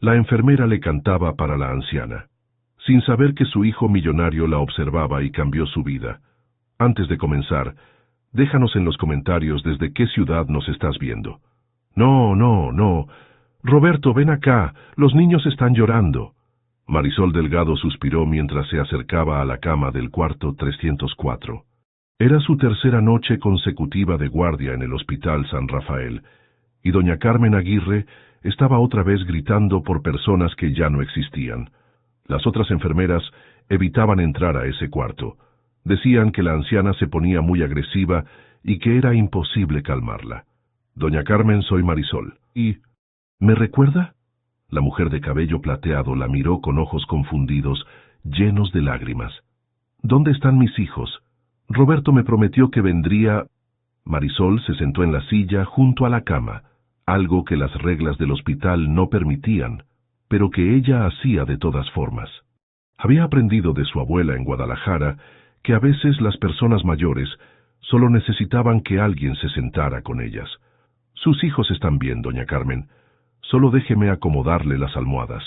La enfermera le cantaba para la anciana, sin saber que su hijo millonario la observaba y cambió su vida. Antes de comenzar, déjanos en los comentarios desde qué ciudad nos estás viendo. No, no, no. Roberto, ven acá, los niños están llorando. Marisol Delgado suspiró mientras se acercaba a la cama del cuarto 304. Era su tercera noche consecutiva de guardia en el Hospital San Rafael, y doña Carmen Aguirre estaba otra vez gritando por personas que ya no existían. Las otras enfermeras evitaban entrar a ese cuarto. Decían que la anciana se ponía muy agresiva y que era imposible calmarla. Doña Carmen, soy Marisol. ¿Y me recuerda? La mujer de cabello plateado la miró con ojos confundidos, llenos de lágrimas. ¿Dónde están mis hijos? Roberto me prometió que vendría. Marisol se sentó en la silla junto a la cama, algo que las reglas del hospital no permitían, pero que ella hacía de todas formas. Había aprendido de su abuela en Guadalajara que a veces las personas mayores solo necesitaban que alguien se sentara con ellas. Sus hijos están bien, doña Carmen. Solo déjeme acomodarle las almohadas.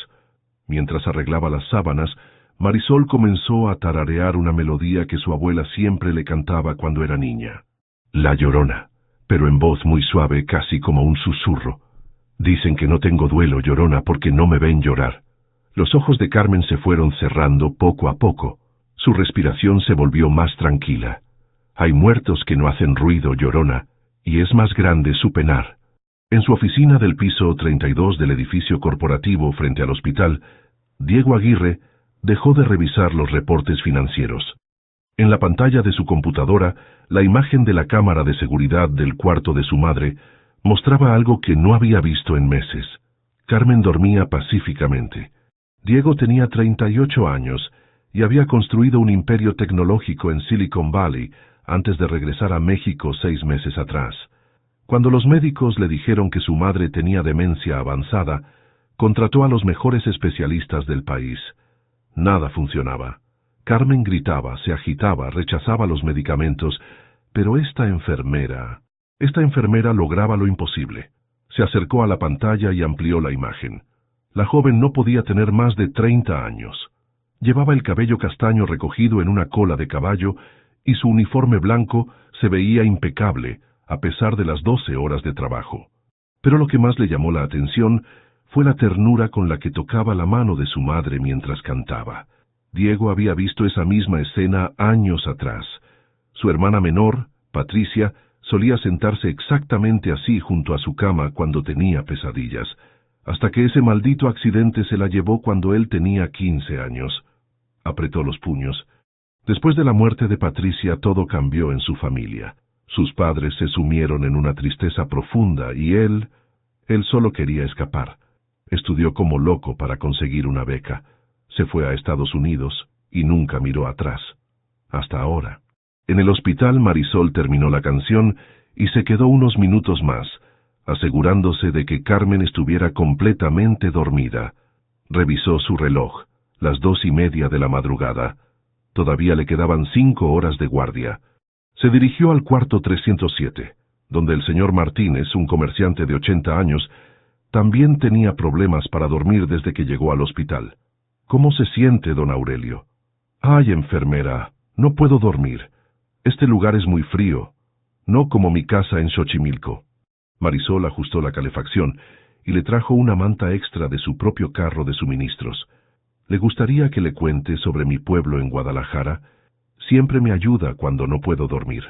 Mientras arreglaba las sábanas, Marisol comenzó a tararear una melodía que su abuela siempre le cantaba cuando era niña. La Llorona, pero en voz muy suave, casi como un susurro. Dicen que no tengo duelo, Llorona, porque no me ven llorar. Los ojos de Carmen se fueron cerrando poco a poco. Su respiración se volvió más tranquila. Hay muertos que no hacen ruido, Llorona, y es más grande su penar. En su oficina del piso 32 del edificio corporativo frente al hospital, Diego Aguirre dejó de revisar los reportes financieros. En la pantalla de su computadora, la imagen de la cámara de seguridad del cuarto de su madre mostraba algo que no había visto en meses. Carmen dormía pacíficamente. Diego tenía 38 años y había construido un imperio tecnológico en Silicon Valley antes de regresar a México 6 meses atrás. Cuando los médicos le dijeron que su madre tenía demencia avanzada, contrató a los mejores especialistas del país. Nada funcionaba. Carmen gritaba, se agitaba, rechazaba los medicamentos, pero esta enfermera lograba lo imposible. Se acercó a la pantalla y amplió la imagen. La joven no podía tener más de 30 años. Llevaba el cabello castaño recogido en una cola de caballo y su uniforme blanco se veía impecable, a pesar de las 12 horas de trabajo. Pero lo que más le llamó la atención fue la ternura con la que tocaba la mano de su madre mientras cantaba. Diego había visto esa misma escena años atrás. Su hermana menor, Patricia, solía sentarse exactamente así junto a su cama cuando tenía pesadillas, hasta que ese maldito accidente se la llevó cuando él tenía 15 años. Apretó los puños. Después de la muerte de Patricia, todo cambió en su familia. Sus padres se sumieron en una tristeza profunda y él solo quería escapar. Estudió como loco para conseguir una beca. Se fue a Estados Unidos y nunca miró atrás. Hasta ahora. En el hospital, Marisol terminó la canción y se quedó unos minutos más, asegurándose de que Carmen estuviera completamente dormida. Revisó su reloj, las 2:30 de la madrugada. Todavía le quedaban 5 horas de guardia. Se dirigió al cuarto 307, donde el señor Martínez, un comerciante de 80 años, también tenía problemas para dormir desde que llegó al hospital. ¿Cómo se siente, don Aurelio? Ay, enfermera, no puedo dormir. Este lugar es muy frío, no como mi casa en Xochimilco. Marisol ajustó la calefacción y le trajo una manta extra de su propio carro de suministros. ¿Le gustaría que le cuente sobre mi pueblo en Guadalajara? Siempre me ayuda cuando no puedo dormir.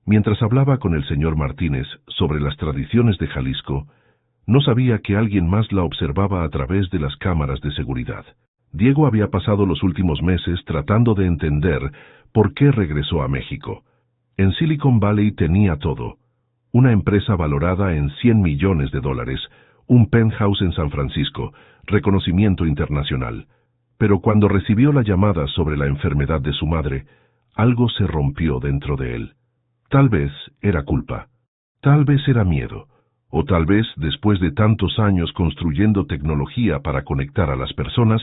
Mientras hablaba con el señor Martínez sobre las tradiciones de Jalisco, no sabía que alguien más la observaba a través de las cámaras de seguridad. Diego había pasado los últimos meses tratando de entender por qué regresó a México. En Silicon Valley tenía todo: una empresa valorada en $100 millones, un penthouse en San Francisco, reconocimiento internacional. Pero cuando recibió la llamada sobre la enfermedad de su madre, algo se rompió dentro de él. Tal vez era culpa, tal vez era miedo, o tal vez, después de tantos años construyendo tecnología para conectar a las personas,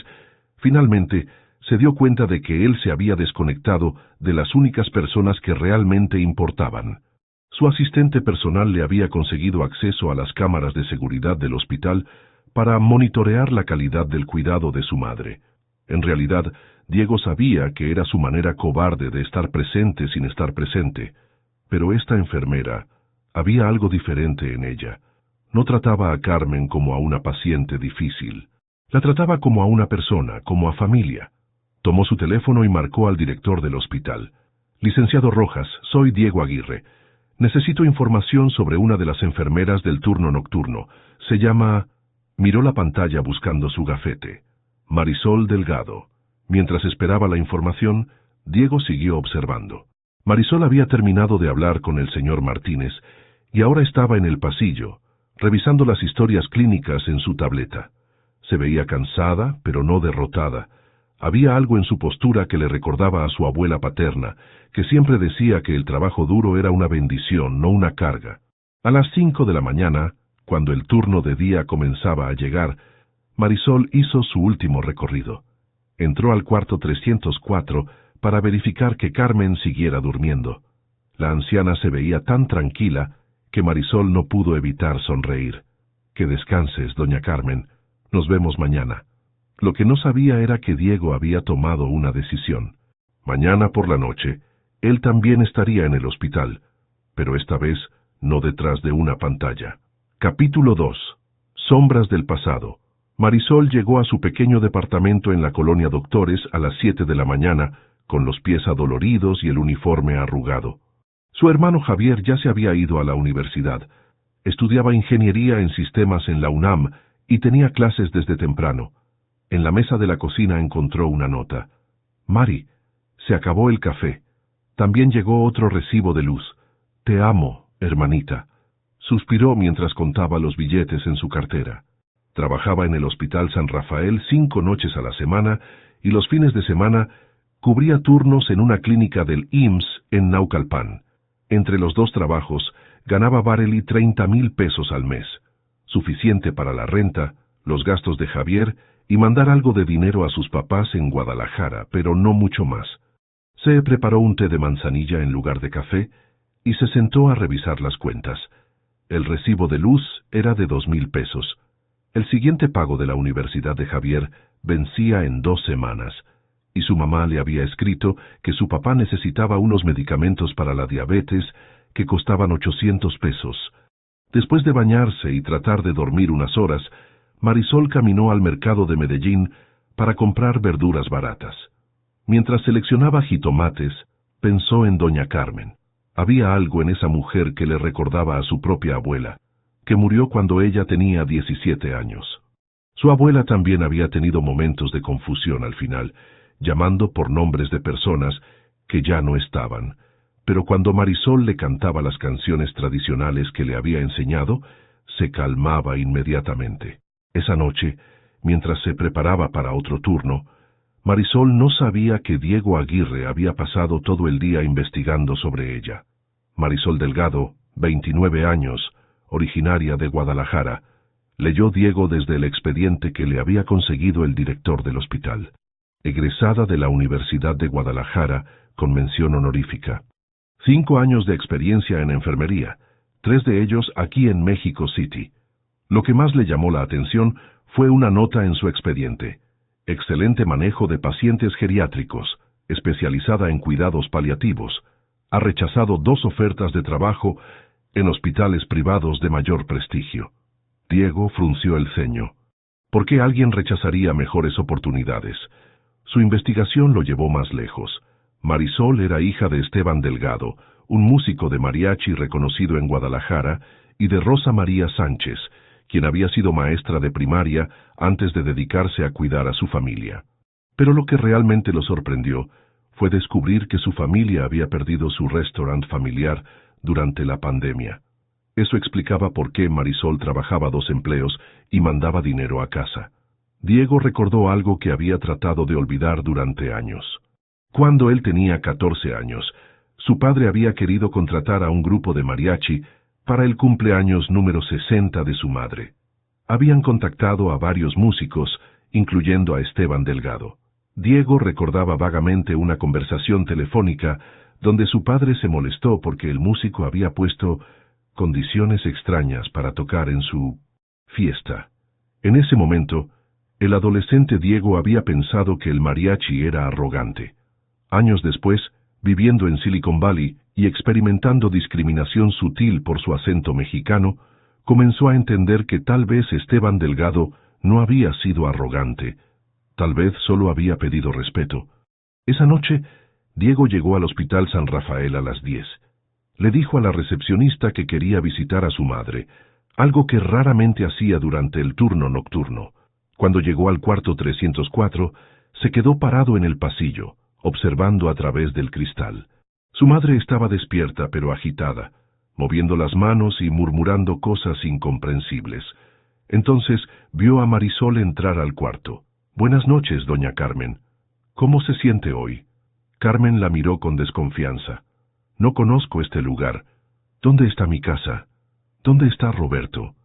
finalmente se dio cuenta de que él se había desconectado de las únicas personas que realmente importaban. Su asistente personal le había conseguido acceso a las cámaras de seguridad del hospital para monitorear la calidad del cuidado de su madre. En realidad, Diego sabía que era su manera cobarde de estar presente sin estar presente, pero esta enfermera, había algo diferente en ella. No trataba a Carmen como a una paciente difícil. La trataba como a una persona, como a familia. Tomó su teléfono y marcó al director del hospital. Licenciado Rojas, soy Diego Aguirre. Necesito información sobre una de las enfermeras del turno nocturno. Se llama... Miró la pantalla buscando su gafete. Marisol Delgado. Mientras esperaba la información, Diego siguió observando. Marisol había terminado de hablar con el señor Martínez y ahora estaba en el pasillo, revisando las historias clínicas en su tableta. Se veía cansada, pero no derrotada. Había algo en su postura que le recordaba a su abuela paterna, que siempre decía que el trabajo duro era una bendición, no una carga. A las 5 de la mañana, cuando el turno de día comenzaba a llegar, Marisol hizo su último recorrido. Entró al cuarto 304 para verificar que Carmen siguiera durmiendo. La anciana se veía tan tranquila que Marisol no pudo evitar sonreír. Que descanses, doña Carmen. Nos vemos mañana. Lo que no sabía era que Diego había tomado una decisión. Mañana por la noche, él también estaría en el hospital, pero esta vez no detrás de una pantalla. Capítulo 2. Sombras del pasado. Marisol llegó a su pequeño departamento en la colonia Doctores a las 7 de la mañana, con los pies adoloridos y el uniforme arrugado. Su hermano Javier ya se había ido a la universidad. Estudiaba ingeniería en sistemas en la UNAM y tenía clases desde temprano. En la mesa de la cocina encontró una nota. Mari, se acabó el café. También llegó otro recibo de luz. Te amo, hermanita. Suspiró mientras contaba los billetes en su cartera. Trabajaba en el Hospital San Rafael 5 noches a la semana y los fines de semana cubría turnos en una clínica del IMSS en Naucalpan. Entre los dos trabajos ganaba Barely 30,000 pesos al mes, suficiente para la renta, los gastos de Javier y mandar algo de dinero a sus papás en Guadalajara, pero no mucho más. Se preparó un té de manzanilla en lugar de café y se sentó a revisar las cuentas. El recibo de luz era de 2,000 pesos. El siguiente pago de la universidad de Javier vencía en 2 semanas, y su mamá le había escrito que su papá necesitaba unos medicamentos para la diabetes que costaban 800 pesos. Después de bañarse y tratar de dormir unas horas, Marisol caminó al mercado de Medellín para comprar verduras baratas. Mientras seleccionaba jitomates, pensó en doña Carmen. Había algo en esa mujer que le recordaba a su propia abuela, que murió cuando ella tenía 17 años. Su abuela también había tenido momentos de confusión al final, llamando por nombres de personas que ya no estaban, pero cuando Marisol le cantaba las canciones tradicionales que le había enseñado, se calmaba inmediatamente. Esa noche, mientras se preparaba para otro turno, Marisol no sabía que Diego Aguirre había pasado todo el día investigando sobre ella. Marisol Delgado, 29 años, originaria de Guadalajara, leyó Diego desde el expediente que le había conseguido el director del hospital. Egresada de la Universidad de Guadalajara, con mención honorífica. 5 años de experiencia en enfermería, 3 de ellos aquí en México City. Lo que más le llamó la atención fue una nota en su expediente. Excelente manejo de pacientes geriátricos, especializada en cuidados paliativos. Ha rechazado 2 ofertas de trabajo en hospitales privados de mayor prestigio. Diego frunció el ceño. ¿Por qué alguien rechazaría mejores oportunidades? Su investigación lo llevó más lejos. Marisol era hija de Esteban Delgado, un músico de mariachi reconocido en Guadalajara, y de Rosa María Sánchez, quien había sido maestra de primaria antes de dedicarse a cuidar a su familia. Pero lo que realmente lo sorprendió fue descubrir que su familia había perdido su restaurante familiar durante la pandemia. Eso explicaba por qué Marisol trabajaba 2 empleos y mandaba dinero a casa. Diego recordó algo que había tratado de olvidar durante años. Cuando él tenía 14 años, su padre había querido contratar a un grupo de mariachi para el cumpleaños número 60 de su madre. Habían contactado a varios músicos, incluyendo a Esteban Delgado. Diego recordaba vagamente una conversación telefónica donde su padre se molestó porque el músico había puesto condiciones extrañas para tocar en su fiesta. En ese momento, el adolescente Diego había pensado que el mariachi era arrogante. Años después, viviendo en Silicon Valley y experimentando discriminación sutil por su acento mexicano, comenzó a entender que tal vez Esteban Delgado no había sido arrogante, tal vez solo había pedido respeto. Esa noche, Diego llegó al Hospital San Rafael a las 10. Le dijo a la recepcionista que quería visitar a su madre, algo que raramente hacía durante el turno nocturno. Cuando llegó al cuarto 304, se quedó parado en el pasillo, observando a través del cristal. Su madre estaba despierta pero agitada, moviendo las manos y murmurando cosas incomprensibles. Entonces vio a Marisol entrar al cuarto. «Buenas noches, doña Carmen. ¿Cómo se siente hoy?» Carmen la miró con desconfianza. «No conozco este lugar. ¿Dónde está mi casa? ¿Dónde está Roberto?»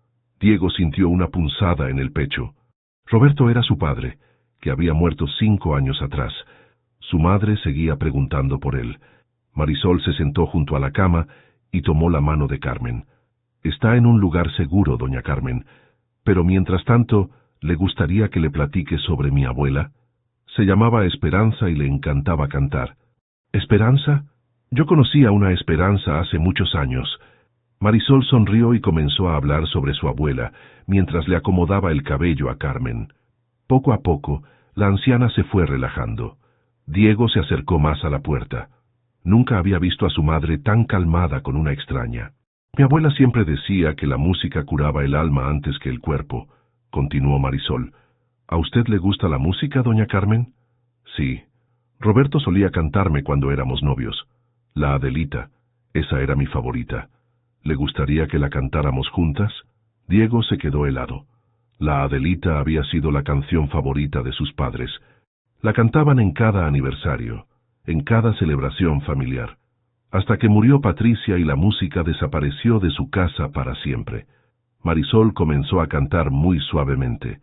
Diego sintió una punzada en el pecho. Roberto era su padre, que había muerto 5 años atrás. Su madre seguía preguntando por él. Marisol se sentó junto a la cama y tomó la mano de Carmen. «Está en un lugar seguro, doña Carmen, pero mientras tanto, ¿le gustaría que le platique sobre mi abuela?» Se llamaba Esperanza y le encantaba cantar. «¿Esperanza? Yo conocí a una Esperanza hace muchos años». Marisol sonrió y comenzó a hablar sobre su abuela, mientras le acomodaba el cabello a Carmen. Poco a poco, la anciana se fue relajando. Diego se acercó más a la puerta. Nunca había visto a su madre tan calmada con una extraña. «Mi abuela siempre decía que la música curaba el alma antes que el cuerpo», continuó Marisol. «¿A usted le gusta la música, doña Carmen?» «Sí. Roberto solía cantarme cuando éramos novios. La Adelita, esa era mi favorita. ¿Le gustaría que la cantáramos juntas?» Diego se quedó helado. La Adelita había sido la canción favorita de sus padres. La cantaban en cada aniversario, en cada celebración familiar, hasta que murió Patricia y la música desapareció de su casa para siempre. Marisol comenzó a cantar muy suavemente.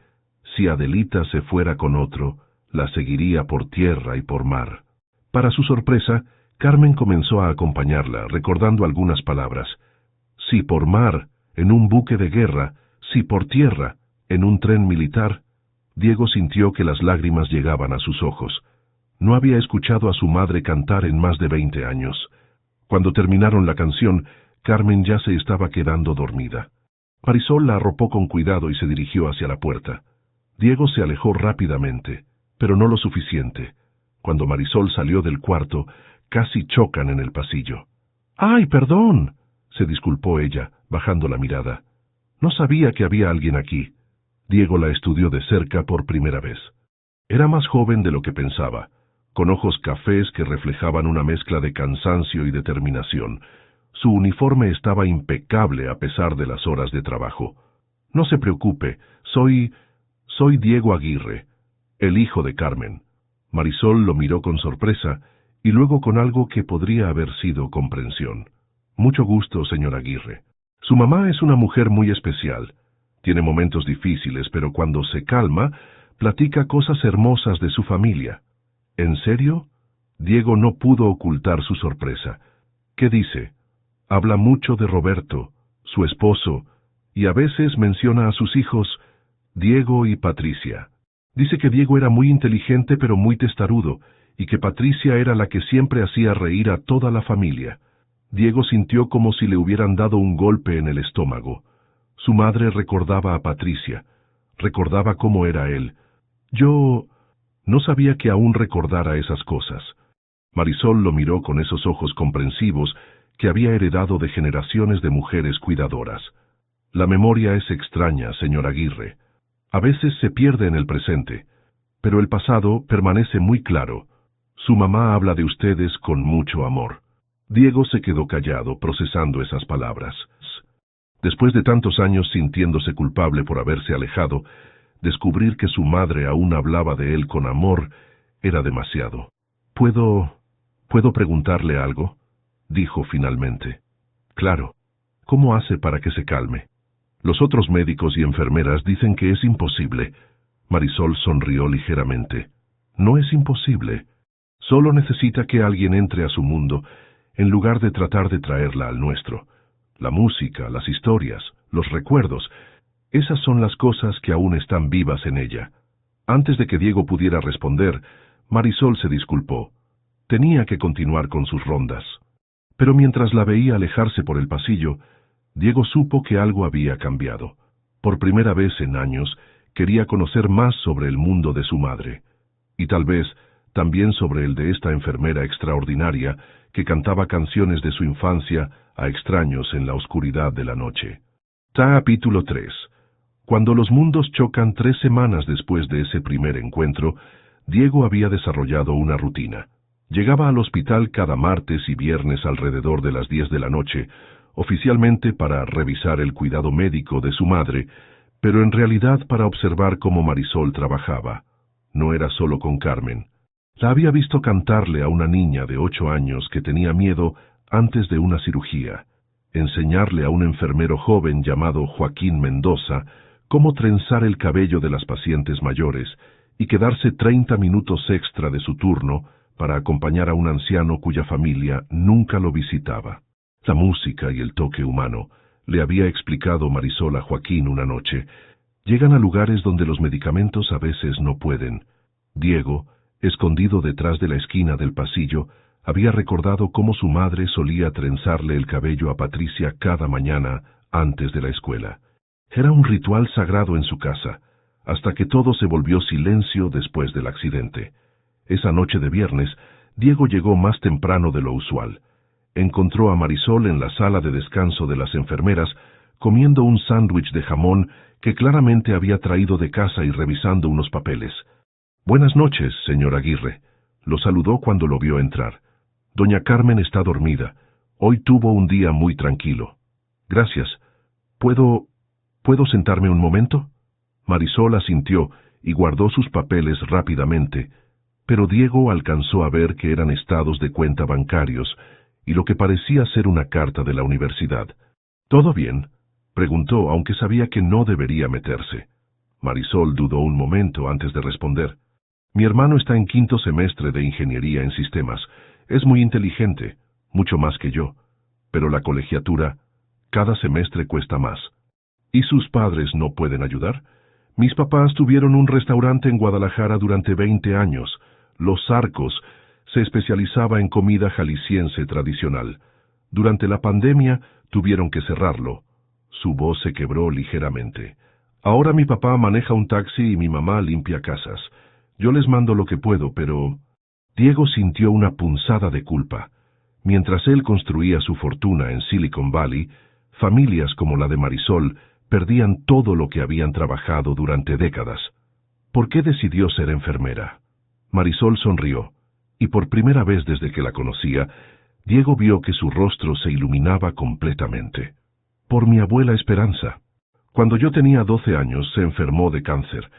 Si Adelita se fuera con otro, la seguiría por tierra y por mar. Para su sorpresa, Carmen comenzó a acompañarla, recordando algunas palabras. Si por mar, en un buque de guerra, si por tierra, en un tren militar. Diego sintió que las lágrimas llegaban a sus ojos. No había escuchado a su madre cantar en más de 20 años. Cuando terminaron la canción, Carmen ya se estaba quedando dormida. Marisol la arropó con cuidado y se dirigió hacia la puerta. Diego se alejó rápidamente, pero no lo suficiente. Cuando Marisol salió del cuarto, casi chocan en el pasillo. «¡Ay, perdón!», se disculpó ella, bajando la mirada. «No sabía que había alguien aquí». Diego la estudió de cerca por primera vez. Era más joven de lo que pensaba, con ojos cafés que reflejaban una mezcla de cansancio y determinación. Su uniforme estaba impecable a pesar de las horas de trabajo. «No se preocupe, soy Diego Aguirre, el hijo de Carmen». Marisol lo miró con sorpresa y luego con algo que podría haber sido comprensión. «Mucho gusto, señor Aguirre. Su mamá es una mujer muy especial. Tiene momentos difíciles, pero cuando se calma, platica cosas hermosas de su familia». «¿En serio?». Diego no pudo ocultar su sorpresa. «¿Qué dice?». «Habla mucho de Roberto, su esposo, y a veces menciona a sus hijos, Diego y Patricia. Dice que Diego era muy inteligente pero muy testarudo, y que Patricia era la que siempre hacía reír a toda la familia». Diego sintió como si le hubieran dado un golpe en el estómago. Su madre recordaba a Patricia, recordaba cómo era él. «Yo no sabía que aún recordara esas cosas». Marisol lo miró con esos ojos comprensivos que había heredado de generaciones de mujeres cuidadoras. «La memoria es extraña, señor Aguirre. A veces se pierde en el presente, pero el pasado permanece muy claro. Su mamá habla de ustedes con mucho amor». Diego se quedó callado, procesando esas palabras. Después de tantos años sintiéndose culpable por haberse alejado, descubrir que su madre aún hablaba de él con amor era demasiado. ¿Puedo preguntarle algo?», dijo finalmente. «Claro. ¿Cómo hace para que se calme?». «Los otros médicos y enfermeras dicen que es imposible». Marisol sonrió ligeramente. «No es imposible. Solo necesita que alguien entre a su mundo, en lugar de tratar de traerla al nuestro. La música, las historias, los recuerdos. Esas son las cosas que aún están vivas en ella. Antes de que Diego pudiera responder, Marisol se disculpó. Tenía que continuar con sus rondas. Pero mientras la veía alejarse por el pasillo, Diego supo que algo había cambiado. Por primera vez en años, quería conocer más sobre el mundo de su madre. Y tal vez también sobre el de esta enfermera extraordinaria que cantaba canciones de su infancia a extraños en la oscuridad de la noche. Capítulo 3. Cuando los mundos chocan 3 semanas después de ese primer encuentro, Diego había desarrollado una rutina. Llegaba al hospital cada martes y viernes alrededor de las 10 de la noche, oficialmente para revisar el cuidado médico de su madre, pero en realidad para observar cómo Marisol trabajaba. No era solo con Carmen. La había visto cantarle a una niña de 8 años que tenía miedo antes de una cirugía, enseñarle a un enfermero joven llamado Joaquín Mendoza cómo trenzar el cabello de las pacientes mayores y quedarse 30 minutos extra de su turno para acompañar a un anciano cuya familia nunca lo visitaba. La música y el toque humano, le había explicado Marisol a Joaquín una noche, llegan a lugares donde los medicamentos a veces no pueden. Diego, escondido detrás de la esquina del pasillo, había recordado cómo su madre solía trenzarle el cabello a Patricia cada mañana antes de la escuela. Era un ritual sagrado en su casa, hasta que todo se volvió silencio después del accidente. Esa noche de viernes, Diego llegó más temprano de lo usual. Encontró a Marisol en la sala de descanso de las enfermeras, comiendo un sándwich de jamón que claramente había traído de casa y revisando unos papeles. «Buenas noches, señor Aguirre», lo saludó cuando lo vio entrar. «Doña Carmen está dormida. Hoy tuvo un día muy tranquilo». «Gracias. ¿Puedo sentarme un momento?» Marisol asintió y guardó sus papeles rápidamente, pero Diego alcanzó a ver que eran estados de cuenta bancarios y lo que parecía ser una carta de la universidad. «¿Todo bien?», preguntó, aunque sabía que no debería meterse. Marisol dudó un momento antes de responder. «Mi hermano está en 5º semestre de ingeniería en sistemas. Es muy inteligente, mucho más que yo. Pero la colegiatura, cada semestre cuesta más». «¿Y sus padres no pueden ayudar?» «Mis papás tuvieron un restaurante en Guadalajara durante 20 años. Los Arcos. Se especializaba en comida jalisciense tradicional. Durante la pandemia tuvieron que cerrarlo». Su voz se quebró ligeramente. «Ahora mi papá maneja un taxi y mi mamá limpia casas. Yo les mando lo que puedo, pero...» Diego sintió una punzada de culpa. Mientras él construía su fortuna en Silicon Valley, familias como la de Marisol perdían todo lo que habían trabajado durante décadas. ¿Por qué decidió ser enfermera? Marisol sonrió, y por primera vez desde que la conocía, Diego vio que su rostro se iluminaba completamente. «Por mi abuela Esperanza. Cuando yo tenía 12 años se enfermó de cáncer.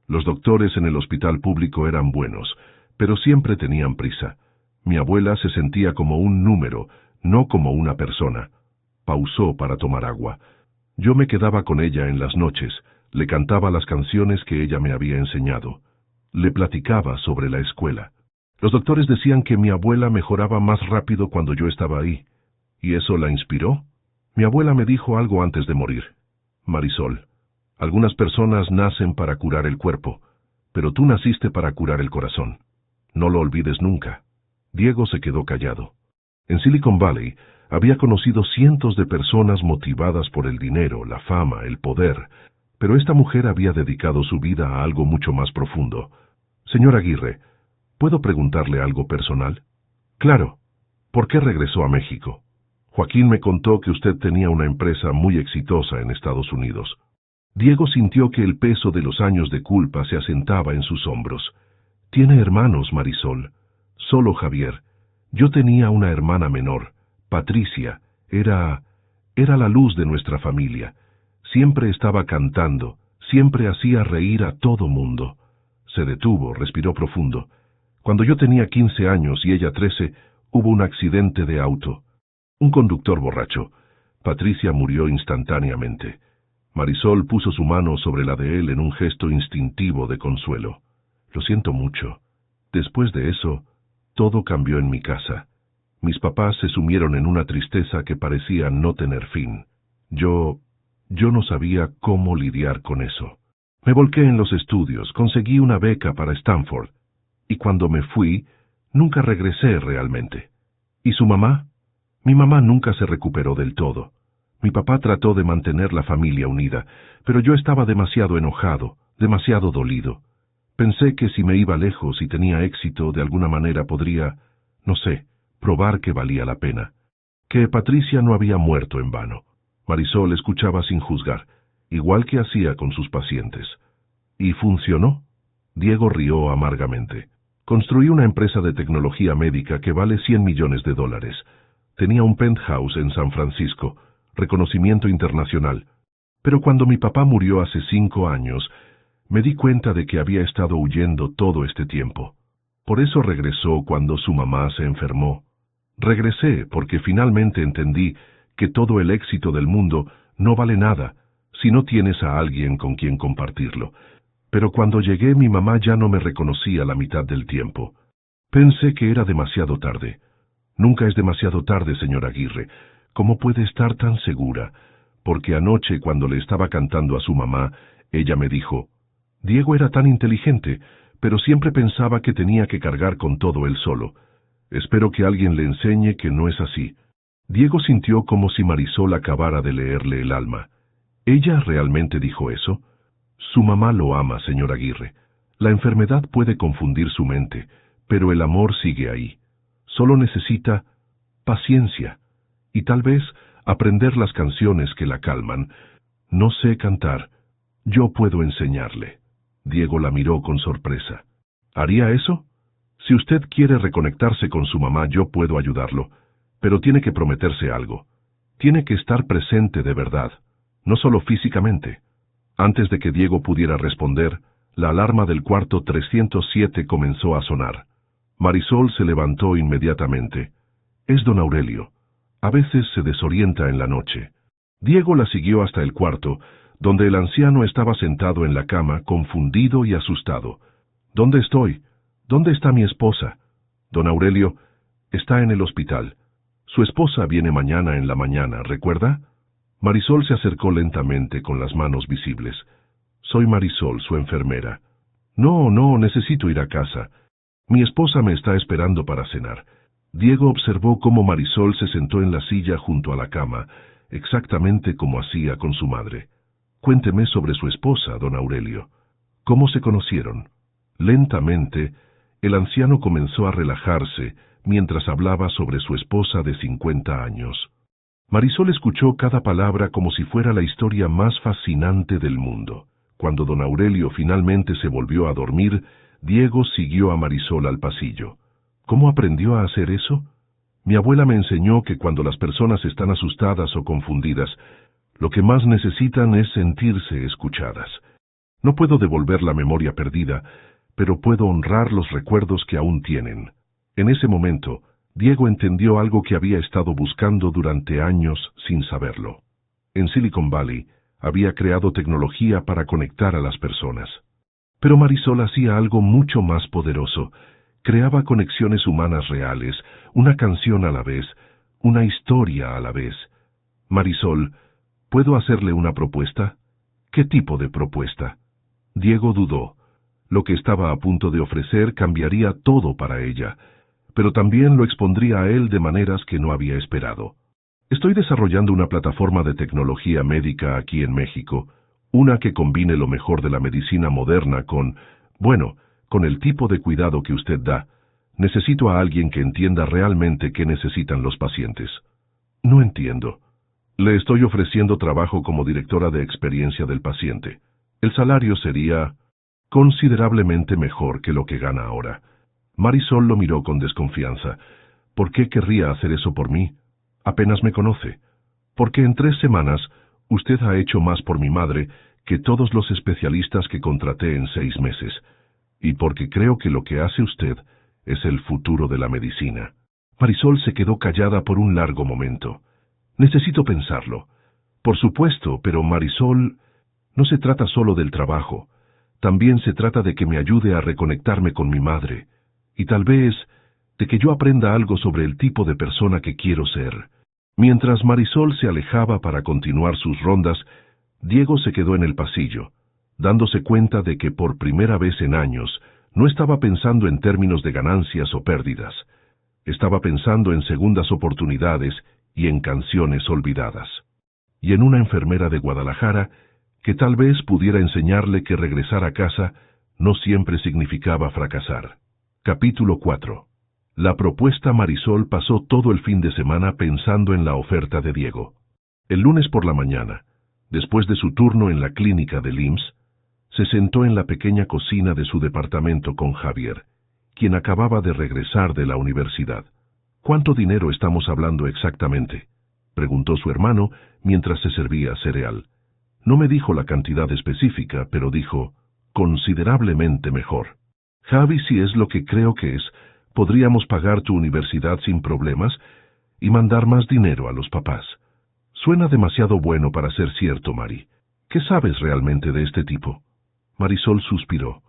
Los doctores en el hospital público eran buenos, pero siempre tenían prisa. Mi abuela se sentía como un número, no como una persona». Pausó para tomar agua. «Yo me quedaba con ella en las noches, le cantaba las canciones que ella me había enseñado. Le platicaba sobre la escuela. Los doctores decían que mi abuela mejoraba más rápido cuando yo estaba ahí. ¿Y eso la inspiró? Mi abuela me dijo algo antes de morir. Marisol, algunas personas nacen para curar el cuerpo, pero tú naciste para curar el corazón. No lo olvides nunca». Diego se quedó callado. En Silicon Valley había conocido cientos de personas motivadas por el dinero, la fama, el poder, pero esta mujer había dedicado su vida a algo mucho más profundo. «Señor Aguirre, ¿puedo preguntarle algo personal?» «Claro. ¿Por qué regresó a México?» «Joaquín me contó que usted tenía una empresa muy exitosa en Estados Unidos». Diego sintió que el peso de los años de culpa se asentaba en sus hombros. «Tiene hermanos, Marisol». «Solo Javier. Yo tenía una hermana menor, Patricia. Era la luz de nuestra familia. Siempre estaba cantando, siempre hacía reír a todo mundo». Se detuvo, respiró profundo. «Cuando yo tenía 15 años y ella 13, hubo un accidente de auto. Un conductor borracho. Patricia murió instantáneamente». Marisol puso su mano sobre la de él en un gesto instintivo de consuelo. «Lo siento mucho. Después de eso, todo cambió en mi casa. Mis papás se sumieron en una tristeza que parecía no tener fin. Yo Yo no sabía cómo lidiar con eso. Me volqué en los estudios, conseguí una beca para Stanford, y cuando me fui, nunca regresé realmente. ¿Y su mamá? Mi mamá nunca se recuperó del todo. Mi papá trató de mantener la familia unida, pero yo estaba demasiado enojado, demasiado dolido. Pensé que si me iba lejos y tenía éxito, de alguna manera podría, no sé, probar que valía la pena. Que Patricia no había muerto en vano. Marisol escuchaba sin juzgar, igual que hacía con sus pacientes. ¿Y funcionó? Diego rió amargamente. Construí una empresa de tecnología médica que vale $100 millones. Tenía un penthouse en San Francisco, reconocimiento internacional. Pero cuando mi papá murió hace 5 años, me di cuenta de que había estado huyendo todo este tiempo. Por eso regresó cuando su mamá se enfermó. Regresé porque finalmente entendí que todo el éxito del mundo no vale nada si no tienes a alguien con quien compartirlo. Pero cuando llegué mi mamá ya no me reconocía la mitad del tiempo. Pensé que era demasiado tarde. Nunca es demasiado tarde, señora Aguirre. ¿Cómo puede estar tan segura? Porque anoche cuando le estaba cantando a su mamá, ella me dijo, Diego era tan inteligente, pero siempre pensaba que tenía que cargar con todo él solo. Espero que alguien le enseñe que no es así. Diego sintió como si Marisol acabara de leerle el alma. ¿Ella realmente dijo eso? Su mamá lo ama, señor Aguirre. La enfermedad puede confundir su mente, pero el amor sigue ahí. Solo necesita paciencia y tal vez aprender las canciones que la calman. No sé cantar. Yo puedo enseñarle. Diego la miró con sorpresa. ¿Haría eso? Si usted quiere reconectarse con su mamá, yo puedo ayudarlo, pero tiene que prometerse algo. Tiene que estar presente de verdad, no solo físicamente. Antes de que Diego pudiera responder, la alarma del cuarto 307 comenzó a sonar. Marisol se levantó inmediatamente. Es don Aurelio. A veces se desorienta en la noche. Diego la siguió hasta el cuarto, donde el anciano estaba sentado en la cama, confundido y asustado. ¿Dónde estoy? ¿Dónde está mi esposa? Don Aurelio, está en el hospital. Su esposa viene mañana en la mañana, ¿recuerda? Marisol se acercó lentamente con las manos visibles. Soy Marisol, su enfermera. No, necesito ir a casa. Mi esposa me está esperando para cenar. Diego observó cómo Marisol se sentó en la silla junto a la cama, exactamente como hacía con su madre. Cuénteme sobre su esposa, don Aurelio. ¿Cómo se conocieron? Lentamente, el anciano comenzó a relajarse mientras hablaba sobre su esposa de 50 años. Marisol escuchó cada palabra como si fuera la historia más fascinante del mundo. Cuando don Aurelio finalmente se volvió a dormir, Diego siguió a Marisol al pasillo. ¿Cómo aprendió a hacer eso? Mi abuela me enseñó que cuando las personas están asustadas o confundidas, lo que más necesitan es sentirse escuchadas. No puedo devolver la memoria perdida, pero puedo honrar los recuerdos que aún tienen. En ese momento, Diego entendió algo que había estado buscando durante años sin saberlo. En Silicon Valley, había creado tecnología para conectar a las personas. Pero Marisol hacía algo mucho más poderoso. Creaba conexiones humanas reales, una canción a la vez, una historia a la vez. Marisol, ¿puedo hacerle una propuesta? ¿Qué tipo de propuesta? Diego dudó. Lo que estaba a punto de ofrecer cambiaría todo para ella, pero también lo expondría a él de maneras que no había esperado. Estoy desarrollando una plataforma de tecnología médica aquí en México, una que combine lo mejor de la medicina moderna con el tipo de cuidado que usted da. Necesito a alguien que entienda realmente qué necesitan los pacientes. No entiendo. Le estoy ofreciendo trabajo como directora de experiencia del paciente. El salario sería considerablemente mejor que lo que gana ahora. Marisol lo miró con desconfianza. ¿Por qué querría hacer eso por mí? Apenas me conoce. Porque en 3 semanas usted ha hecho más por mi madre que todos los especialistas que contraté en 6 meses. Y porque creo que lo que hace usted es el futuro de la medicina. Marisol se quedó callada por un largo momento. Necesito pensarlo. Por supuesto, pero Marisol, no se trata solo del trabajo. También se trata de que me ayude a reconectarme con mi madre. Y tal vez de que yo aprenda algo sobre el tipo de persona que quiero ser. Mientras Marisol se alejaba para continuar sus rondas, Diego se quedó en el pasillo, dándose cuenta de que por primera vez en años no estaba pensando en términos de ganancias o pérdidas. Estaba pensando en segundas oportunidades y en canciones olvidadas. Y en una enfermera de Guadalajara que tal vez pudiera enseñarle que regresar a casa no siempre significaba fracasar. Capítulo 4. La propuesta Marisol pasó todo el fin de semana pensando en la oferta de Diego. El lunes por la mañana, después de su turno en la clínica del IMSS, se sentó en la pequeña cocina de su departamento con Javier, quien acababa de regresar de la universidad. ¿Cuánto dinero estamos hablando exactamente?, preguntó su hermano mientras se servía cereal. No me dijo la cantidad específica, pero dijo, considerablemente mejor. Javi, si es lo que creo que es, podríamos pagar tu universidad sin problemas y mandar más dinero a los papás. Suena demasiado bueno para ser cierto, Mari. ¿Qué sabes realmente de este tipo? Marisol suspiró.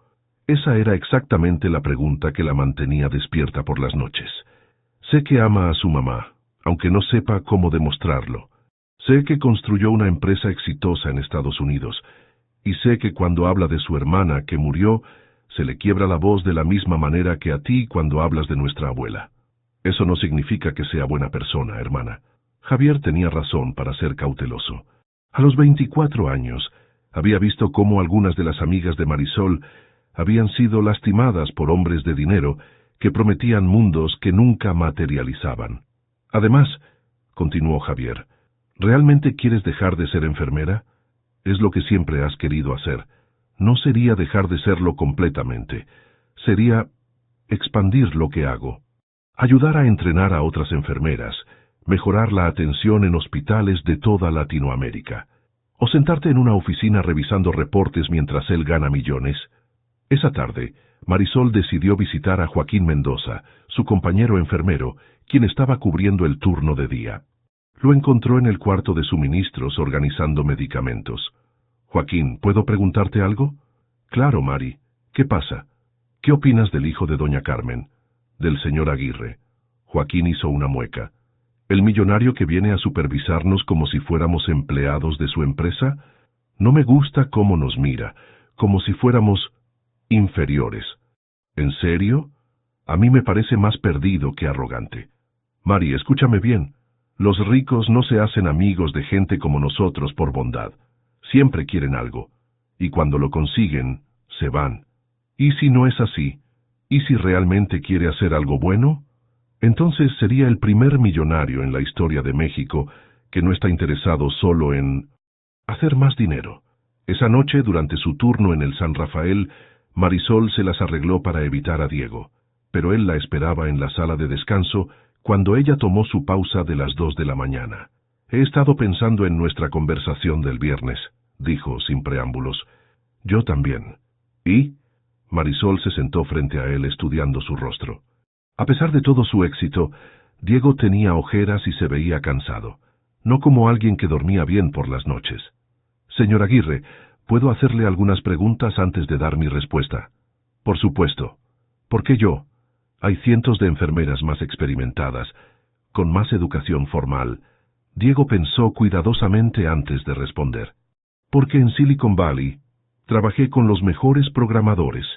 Esa era exactamente la pregunta que la mantenía despierta por las noches. Sé que ama a su mamá, aunque no sepa cómo demostrarlo. Sé que construyó una empresa exitosa en Estados Unidos, y sé que cuando habla de su hermana que murió, se le quiebra la voz de la misma manera que a ti cuando hablas de nuestra abuela. Eso no significa que sea buena persona, hermana. Javier tenía razón para ser cauteloso. A los 24 años, había visto cómo algunas de las amigas de Marisol habían sido lastimadas por hombres de dinero que prometían mundos que nunca materializaban. Además, continuó Javier, ¿realmente quieres dejar de ser enfermera? Es lo que siempre has querido hacer. No sería dejar de serlo completamente. Sería expandir lo que hago. Ayudar a entrenar a otras enfermeras, mejorar la atención en hospitales de toda Latinoamérica. O sentarte en una oficina revisando reportes mientras él gana millones. Esa tarde, Marisol decidió visitar a Joaquín Mendoza, su compañero enfermero, quien estaba cubriendo el turno de día. Lo encontró en el cuarto de suministros organizando medicamentos. Joaquín, ¿puedo preguntarte algo? Claro, Mari. ¿Qué pasa? ¿Qué opinas del hijo de doña Carmen? Del señor Aguirre. Joaquín hizo una mueca. ¿El millonario que viene a supervisarnos como si fuéramos empleados de su empresa? No me gusta cómo nos mira, como si fuéramos inferiores. ¿En serio? A mí me parece más perdido que arrogante. Mari, escúchame bien. Los ricos no se hacen amigos de gente como nosotros por bondad. Siempre quieren algo. Y cuando lo consiguen, se van. ¿Y si no es así? ¿Y si realmente quiere hacer algo bueno? Entonces sería el primer millonario en la historia de México que no está interesado solo en hacer más dinero. Esa noche, durante su turno en el San Rafael, Marisol se las arregló para evitar a Diego, pero él la esperaba en la sala de descanso cuando ella tomó su pausa de las 2 de la mañana. He estado pensando en nuestra conversación del viernes, dijo sin preámbulos. Yo también. ¿Y? Marisol se sentó frente a él estudiando su rostro. A pesar de todo su éxito, Diego tenía ojeras y se veía cansado, no como alguien que dormía bien por las noches. Señor Aguirre, ¿puedo hacerle algunas preguntas antes de dar mi respuesta? Por supuesto. ¿Por qué yo? Hay cientos de enfermeras más experimentadas, con más educación formal. Diego pensó cuidadosamente antes de responder. Porque en Silicon Valley trabajé con los mejores programadores,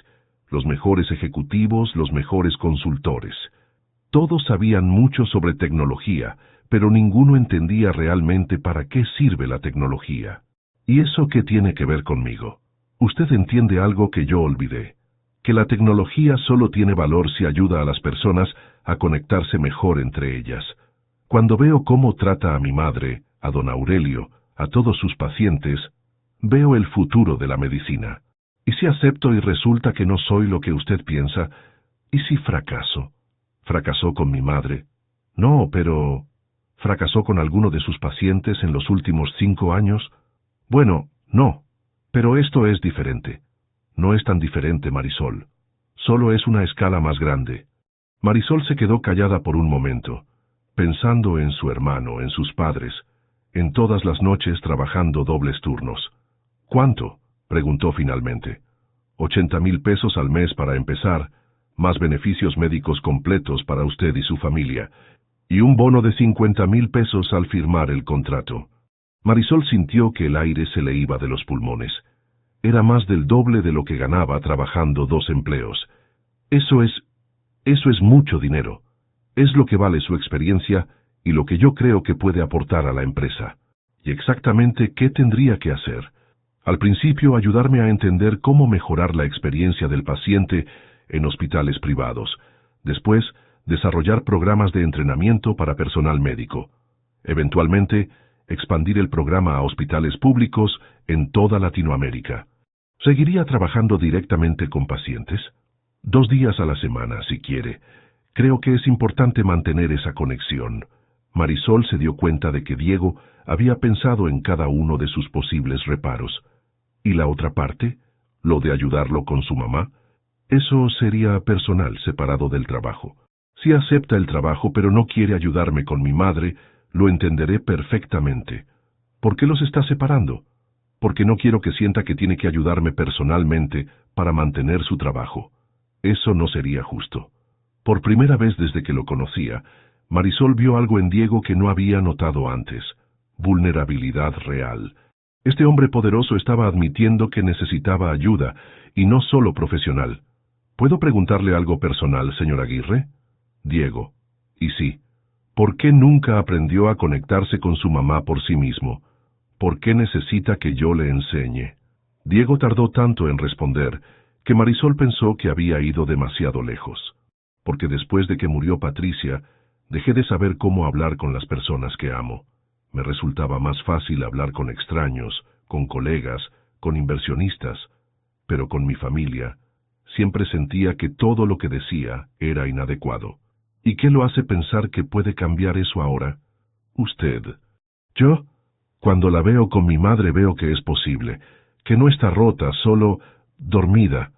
los mejores ejecutivos, los mejores consultores. Todos sabían mucho sobre tecnología, pero ninguno entendía realmente para qué sirve la tecnología. ¿Y eso qué tiene que ver conmigo? Usted entiende algo que yo olvidé, que la tecnología solo tiene valor si ayuda a las personas a conectarse mejor entre ellas. Cuando veo cómo trata a mi madre, a don Aurelio, a todos sus pacientes, veo el futuro de la medicina. ¿Y si acepto y resulta que no soy lo que usted piensa? ¿Y si fracaso? ¿Fracasó con mi madre? No, pero ¿fracasó con alguno de sus pacientes en los últimos 5 años? Bueno, no, pero esto es diferente. No es tan diferente, Marisol. Solo es una escala más grande. Marisol se quedó callada por un momento, pensando en su hermano, en sus padres, en todas las noches trabajando dobles turnos. ¿Cuánto?, preguntó finalmente. 80,000 pesos al mes para empezar, más beneficios médicos completos para usted y su familia, y un bono de 50,000 pesos al firmar el contrato. Marisol sintió que el aire se le iba de los pulmones. Era más del doble de lo que ganaba trabajando 2 empleos. Eso es mucho dinero. Es lo que vale su experiencia y lo que yo creo que puede aportar a la empresa. ¿Y exactamente qué tendría que hacer? Al principio, ayudarme a entender cómo mejorar la experiencia del paciente en hospitales privados. Después, desarrollar programas de entrenamiento para personal médico. Eventualmente, expandir el programa a hospitales públicos en toda Latinoamérica. ¿Seguiría trabajando directamente con pacientes? 2 días a la semana, si quiere. Creo que es importante mantener esa conexión. Marisol se dio cuenta de que Diego había pensado en cada uno de sus posibles reparos. ¿Y la otra parte? ¿Lo de ayudarlo con su mamá? Eso sería personal, separado del trabajo. Si acepta el trabajo pero no quiere ayudarme con mi madre, lo entenderé perfectamente. ¿Por qué los está separando? Porque no quiero que sienta que tiene que ayudarme personalmente para mantener su trabajo. Eso no sería justo. Por primera vez desde que lo conocía, Marisol vio algo en Diego que no había notado antes: vulnerabilidad real. Este hombre poderoso estaba admitiendo que necesitaba ayuda, y no solo profesional. ¿Puedo preguntarle algo personal, señor Aguirre? Diego. Y sí. ¿Por qué nunca aprendió a conectarse con su mamá por sí mismo? ¿Por qué necesita que yo le enseñe? Diego tardó tanto en responder que Marisol pensó que había ido demasiado lejos. Porque después de que murió Patricia, dejé de saber cómo hablar con las personas que amo. Me resultaba más fácil hablar con extraños, con colegas, con inversionistas, pero con mi familia siempre sentía que todo lo que decía era inadecuado. ¿Y qué lo hace pensar que puede cambiar eso ahora? Usted. ¿Yo? Cuando la veo con mi madre veo que es posible, que no está rota, solo dormida.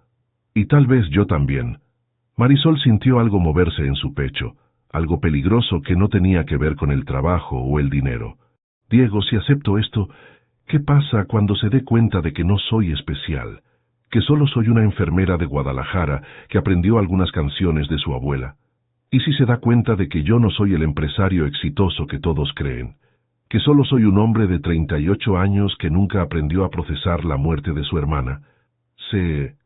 Y tal vez yo también. Marisol sintió algo moverse en su pecho, algo peligroso que no tenía que ver con el trabajo o el dinero. Diego, si acepto esto, ¿qué pasa cuando se dé cuenta de que no soy especial? Que solo soy una enfermera de Guadalajara que aprendió algunas canciones de su abuela. ¿Y si se da cuenta de que yo no soy el empresario exitoso que todos creen? Que solo soy un hombre de 38 años que nunca aprendió a procesar la muerte de su hermana. Se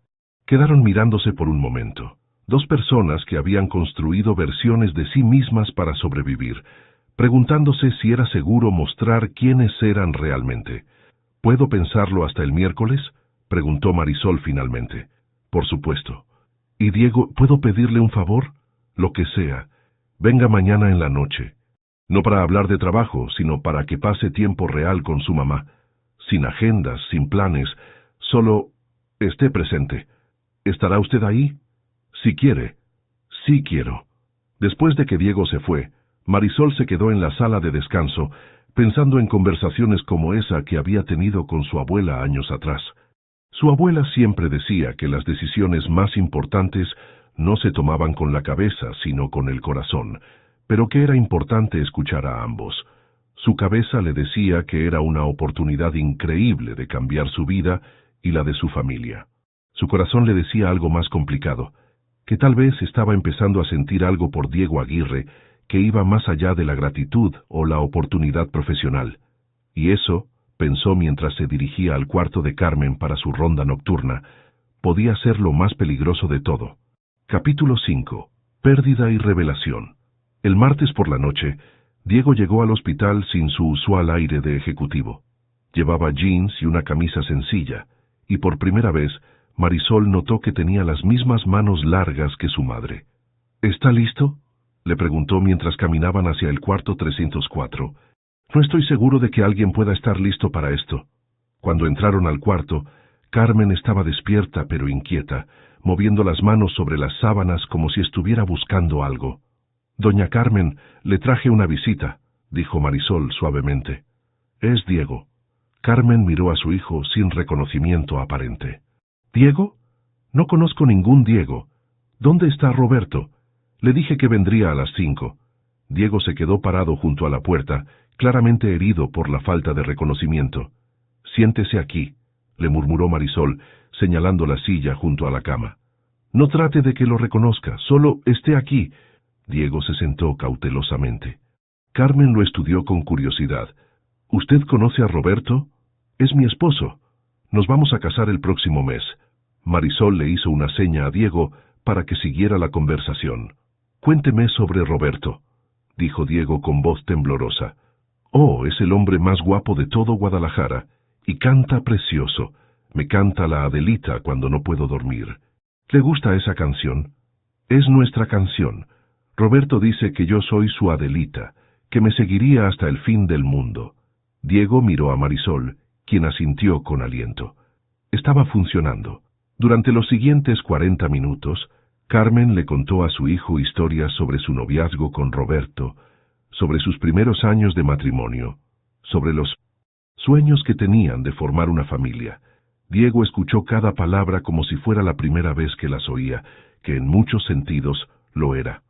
quedaron mirándose por un momento. 2 personas que habían construido versiones de sí mismas para sobrevivir, preguntándose si era seguro mostrar quiénes eran realmente. ¿Puedo pensarlo hasta el miércoles?, preguntó Marisol finalmente. Por supuesto. ¿Y Diego, puedo pedirle un favor? Lo que sea. Venga mañana en la noche. No para hablar de trabajo, sino para que pase tiempo real con su mamá. Sin agendas, sin planes, solo esté presente. ¿Estará usted ahí? Si quiere. Sí quiero. Después de que Diego se fue, Marisol se quedó en la sala de descanso, pensando en conversaciones como esa que había tenido con su abuela años atrás. Su abuela siempre decía que las decisiones más importantes no se tomaban con la cabeza, sino con el corazón, pero que era importante escuchar a ambos. Su cabeza le decía que era una oportunidad increíble de cambiar su vida y la de su familia. Su corazón le decía algo más complicado, que tal vez estaba empezando a sentir algo por Diego Aguirre que iba más allá de la gratitud o la oportunidad profesional. Y eso, pensó mientras se dirigía al cuarto de Carmen para su ronda nocturna, podía ser lo más peligroso de todo. Capítulo 5. Pérdida y revelación. El martes por la noche, Diego llegó al hospital sin su usual aire de ejecutivo. Llevaba jeans y una camisa sencilla, y por primera vez, Marisol notó que tenía las mismas manos largas que su madre. ¿Está listo?, le preguntó mientras caminaban hacia el cuarto 304. No estoy seguro de que alguien pueda estar listo para esto. Cuando entraron al cuarto, Carmen estaba despierta pero inquieta, moviendo las manos sobre las sábanas como si estuviera buscando algo. «Doña Carmen, le traje una visita», dijo Marisol suavemente. «Es Diego». Carmen miró a su hijo sin reconocimiento aparente. «¿Diego? No conozco ningún Diego. ¿Dónde está Roberto? Le dije que vendría a las 5». Diego se quedó parado junto a la puerta, claramente herido por la falta de reconocimiento. «Siéntese aquí», le murmuró Marisol, señalando la silla junto a la cama. «No trate de que lo reconozca, solo esté aquí». Diego se sentó cautelosamente. Carmen lo estudió con curiosidad. ¿Usted conoce a Roberto? Es mi esposo. Nos vamos a casar el próximo mes. Marisol le hizo una seña a Diego para que siguiera la conversación. Cuénteme sobre Roberto, dijo Diego con voz temblorosa. Oh, es el hombre más guapo de todo Guadalajara, y canta precioso. Me canta la Adelita cuando no puedo dormir. ¿Le gusta esa canción? Es nuestra canción. Roberto dice que yo soy su Adelita, que me seguiría hasta el fin del mundo. Diego miró a Marisol, quien asintió con aliento. Estaba funcionando. Durante los siguientes 40 minutos, Carmen le contó a su hijo historias sobre su noviazgo con Roberto, sobre sus primeros años de matrimonio, sobre los sueños que tenían de formar una familia. Diego escuchó cada palabra como si fuera la primera vez que las oía, que en muchos sentidos lo era.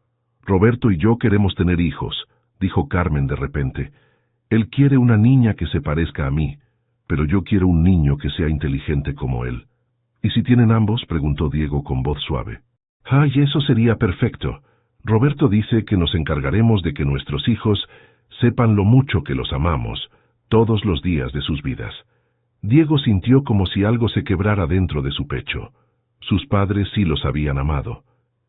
Roberto y yo queremos tener hijos, dijo Carmen de repente. Él quiere una niña que se parezca a mí, pero yo quiero un niño que sea inteligente como él. ¿Y si tienen ambos?, preguntó Diego con voz suave. ¡Ay, eso sería perfecto! Roberto dice que nos encargaremos de que nuestros hijos sepan lo mucho que los amamos, todos los días de sus vidas. Diego sintió como si algo se quebrara dentro de su pecho. Sus padres sí los habían amado.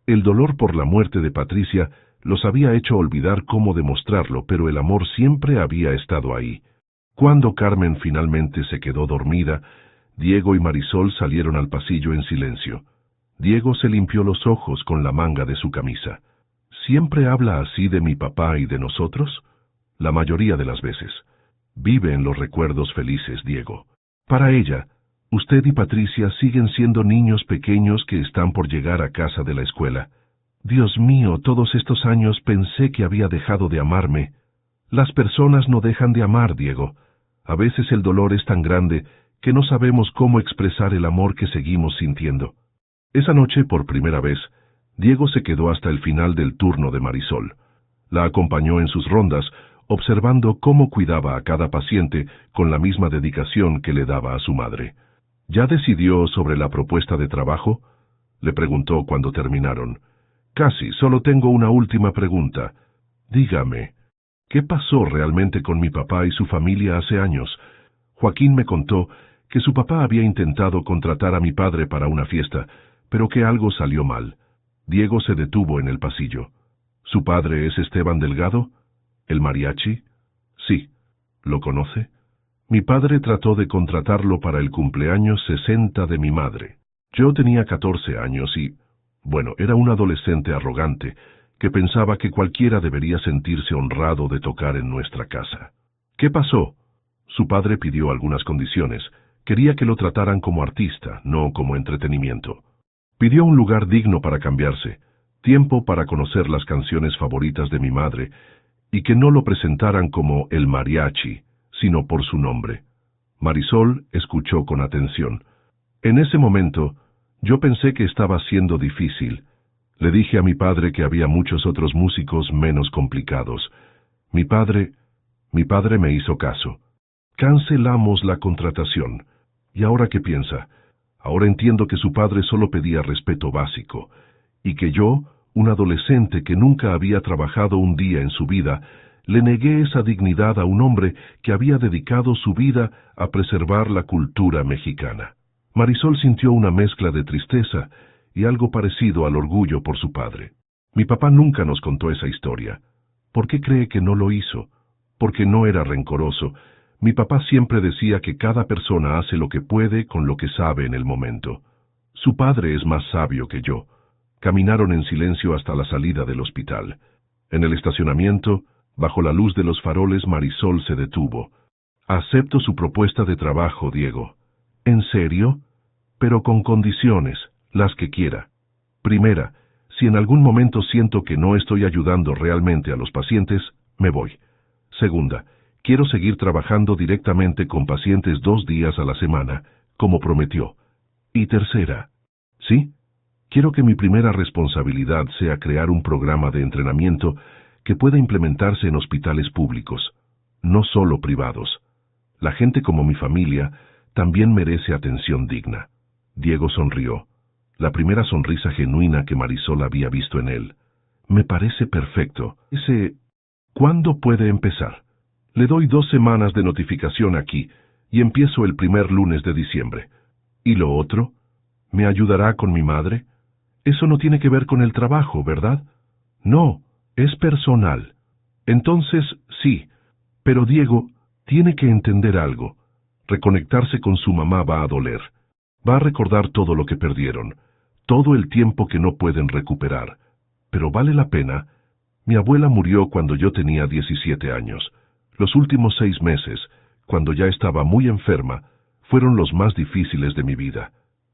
El dolor por la muerte de Patricia los había hecho olvidar cómo demostrarlo, pero el amor siempre había estado ahí. Cuando Carmen finalmente se quedó dormida, Diego y Marisol salieron al pasillo en silencio. Diego se limpió los ojos con la manga de su camisa. ¿Siempre habla así de mi papá y de nosotros? La mayoría de las veces. Vive en los recuerdos felices, Diego. Para ella, usted y Patricia siguen siendo niños pequeños que están por llegar a casa de la escuela. Dios mío, todos estos años pensé que había dejado de amarme. Las personas no dejan de amar, Diego. A veces el dolor es tan grande que no sabemos cómo expresar el amor que seguimos sintiendo. Esa noche, por primera vez, Diego se quedó hasta el final del turno de Marisol. La acompañó en sus rondas, observando cómo cuidaba a cada paciente con la misma dedicación que le daba a su madre. ¿Ya decidió sobre la propuesta de trabajo?, le preguntó cuando terminaron. Casi, solo tengo una última pregunta. Dígame, ¿qué pasó realmente con mi papá y su familia hace años? Joaquín me contó que su papá había intentado contratar a mi padre para una fiesta, pero que algo salió mal. Diego se detuvo en el pasillo. ¿Su padre es Esteban Delgado? ¿El mariachi? Sí. ¿Lo conoce? Mi padre trató de contratarlo para el cumpleaños 60 de mi madre. Yo tenía 14 años y, bueno, era un adolescente arrogante que pensaba que cualquiera debería sentirse honrado de tocar en nuestra casa. ¿Qué pasó? Su padre pidió algunas condiciones. Quería que lo trataran como artista, no como entretenimiento. Pidió un lugar digno para cambiarse, tiempo para conocer las canciones favoritas de mi madre, y que no lo presentaran como el mariachi, sino por su nombre. Marisol escuchó con atención. En ese momento, yo pensé que estaba siendo difícil. Le dije a mi padre que había muchos otros músicos menos complicados. Mi padre me hizo caso. Cancelamos la contratación. ¿Y ahora qué piensa? Ahora entiendo que su padre solo pedía respeto básico, y que yo, un adolescente que nunca había trabajado un día en su vida, le negué esa dignidad a un hombre que había dedicado su vida a preservar la cultura mexicana. Marisol sintió una mezcla de tristeza y algo parecido al orgullo por su padre. Mi papá nunca nos contó esa historia. ¿Por qué cree que no lo hizo? Porque no era rencoroso. Mi papá siempre decía que cada persona hace lo que puede con lo que sabe en el momento. Su padre es más sabio que yo. Caminaron en silencio hasta la salida del hospital. En el estacionamiento, bajo la luz de los faroles, Marisol se detuvo. Acepto su propuesta de trabajo, Diego. ¿En serio? Pero con condiciones, las que quiera. Primera, si en algún momento siento que no estoy ayudando realmente a los pacientes, me voy. Segunda, quiero seguir trabajando directamente con pacientes 2 días a la semana, como prometió. Y tercera, ¿sí? Quiero que mi primera responsabilidad sea crear un programa de entrenamiento que pueda implementarse en hospitales públicos, no solo privados. La gente como mi familia también merece atención digna. Diego sonrió, la primera sonrisa genuina que Marisol había visto en él. Me parece perfecto. ¿Cuándo puede empezar? Le doy 2 semanas de notificación aquí y empiezo el primer lunes de diciembre. ¿Y lo otro? ¿Me ayudará con mi madre? Eso no tiene que ver con el trabajo, ¿verdad? No, es personal. Entonces, sí. Pero Diego tiene que entender algo. Reconectarse con su mamá va a doler. Va a recordar todo lo que perdieron, todo el tiempo que no pueden recuperar. Pero vale la pena. Mi abuela murió cuando yo tenía 17 años. Los últimos 6 meses, cuando ya estaba muy enferma, fueron los más difíciles de mi vida,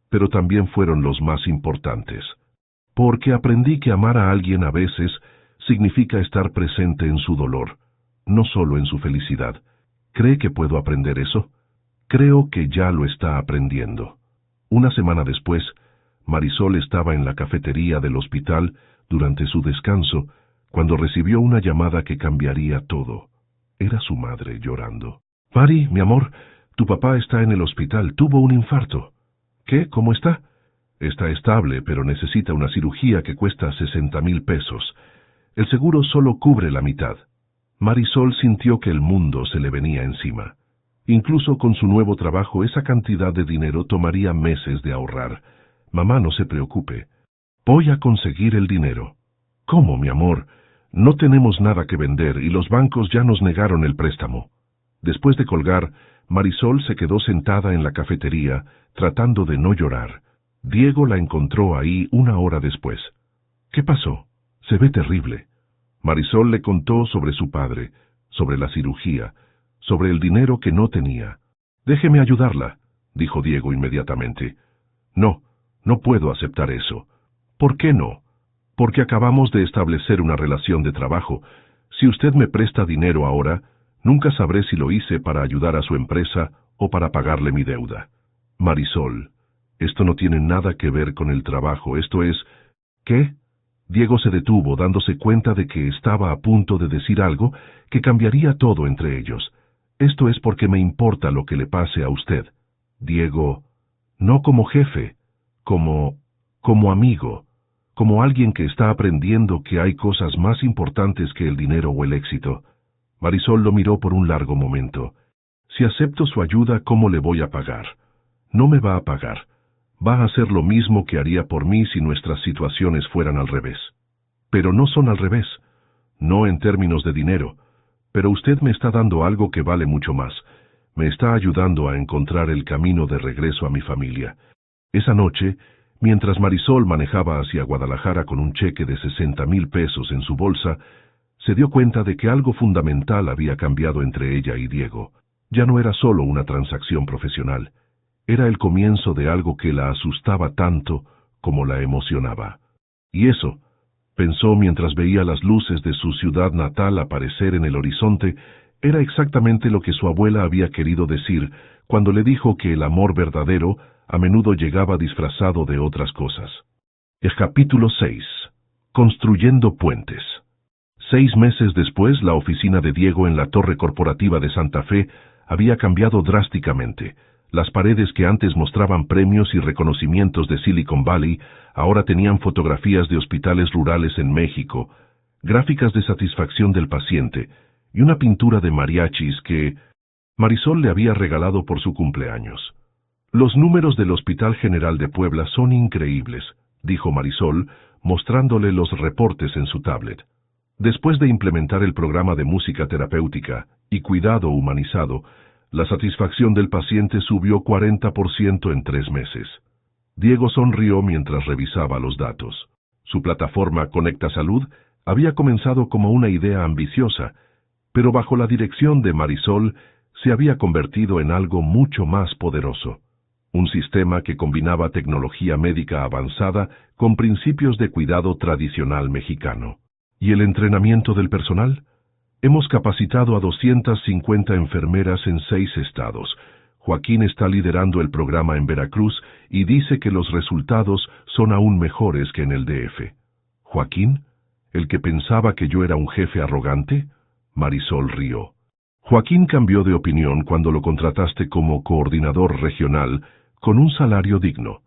pero también fueron los más importantes. Porque aprendí que amar a alguien a veces significa estar presente en su dolor, no solo en su felicidad. ¿Cree que puedo aprender eso? Creo que ya lo está aprendiendo. Una semana después, Marisol estaba en la cafetería del hospital durante su descanso, cuando recibió una llamada que cambiaría todo. Era su madre llorando. Mari, mi amor, tu papá está en el hospital, tuvo un infarto. ¿Qué? ¿Cómo está? Está estable, pero necesita una cirugía que cuesta 60,000 pesos. El seguro solo cubre la mitad. Marisol sintió que el mundo se le venía encima. Incluso con su nuevo trabajo, esa cantidad de dinero tomaría meses de ahorrar. Mamá, no se preocupe. Voy a conseguir el dinero. ¿Cómo, mi amor? No tenemos nada que vender y los bancos ya nos negaron el préstamo. Después de colgar, Marisol se quedó sentada en la cafetería, tratando de no llorar. Diego la encontró ahí 1 hora después. ¿Qué pasó? Se ve terrible. Marisol le contó sobre su padre, sobre la cirugía, sobre el dinero que no tenía. Déjeme ayudarla, dijo Diego inmediatamente. No, no puedo aceptar eso. ¿Por qué no? Porque acabamos de establecer una relación de trabajo. Si usted me presta dinero ahora, nunca sabré si lo hice para ayudar a su empresa o para pagarle mi deuda. Marisol, esto no tiene nada que ver con el trabajo, esto es... ¿Qué? Diego se detuvo, dándose cuenta de que estaba a punto de decir algo que cambiaría todo entre ellos. Esto es porque me importa lo que le pase a usted. Diego, no como jefe, como amigo, como alguien que está aprendiendo que hay cosas más importantes que el dinero o el éxito. Marisol lo miró por un largo momento. Si acepto su ayuda, ¿cómo le voy a pagar? No me va a pagar. Va a hacer lo mismo que haría por mí si nuestras situaciones fueran al revés. Pero no son al revés. No en términos de dinero. Pero usted me está dando algo que vale mucho más. Me está ayudando a encontrar el camino de regreso a mi familia. Esa noche, mientras Marisol manejaba hacia Guadalajara con un cheque de 60,000 pesos en su bolsa, se dio cuenta de que algo fundamental había cambiado entre ella y Diego. Ya no era solo una transacción profesional. Era el comienzo de algo que la asustaba tanto como la emocionaba. Y eso, pensó mientras veía las luces de su ciudad natal aparecer en el horizonte, era exactamente lo que su abuela había querido decir cuando le dijo que el amor verdadero a menudo llegaba disfrazado de otras cosas. El capítulo 6. Construyendo puentes. 6 meses después, la oficina de Diego en la torre corporativa de Santa Fe había cambiado drásticamente. Las paredes que antes mostraban premios y reconocimientos de Silicon Valley ahora tenían fotografías de hospitales rurales en México, gráficas de satisfacción del paciente y una pintura de mariachis que Marisol le había regalado por su cumpleaños. Los números del Hospital General de Puebla son increíbles, dijo Marisol, mostrándole los reportes en su tablet. Después de implementar el programa de música terapéutica y cuidado humanizado, la satisfacción del paciente subió 40% en 3 meses. Diego sonrió mientras revisaba los datos. Su plataforma Conecta Salud había comenzado como una idea ambiciosa, pero bajo la dirección de Marisol se había convertido en algo mucho más poderoso. Un sistema que combinaba tecnología médica avanzada con principios de cuidado tradicional mexicano. ¿Y el entrenamiento del personal? Hemos capacitado a 250 enfermeras en 6 estados. Joaquín está liderando el programa en Veracruz y dice que los resultados son aún mejores que en el DF. ¿Joaquín? ¿El que pensaba que yo era un jefe arrogante? Marisol rió. Joaquín cambió de opinión cuando lo contrataste como coordinador regional con un salario digno.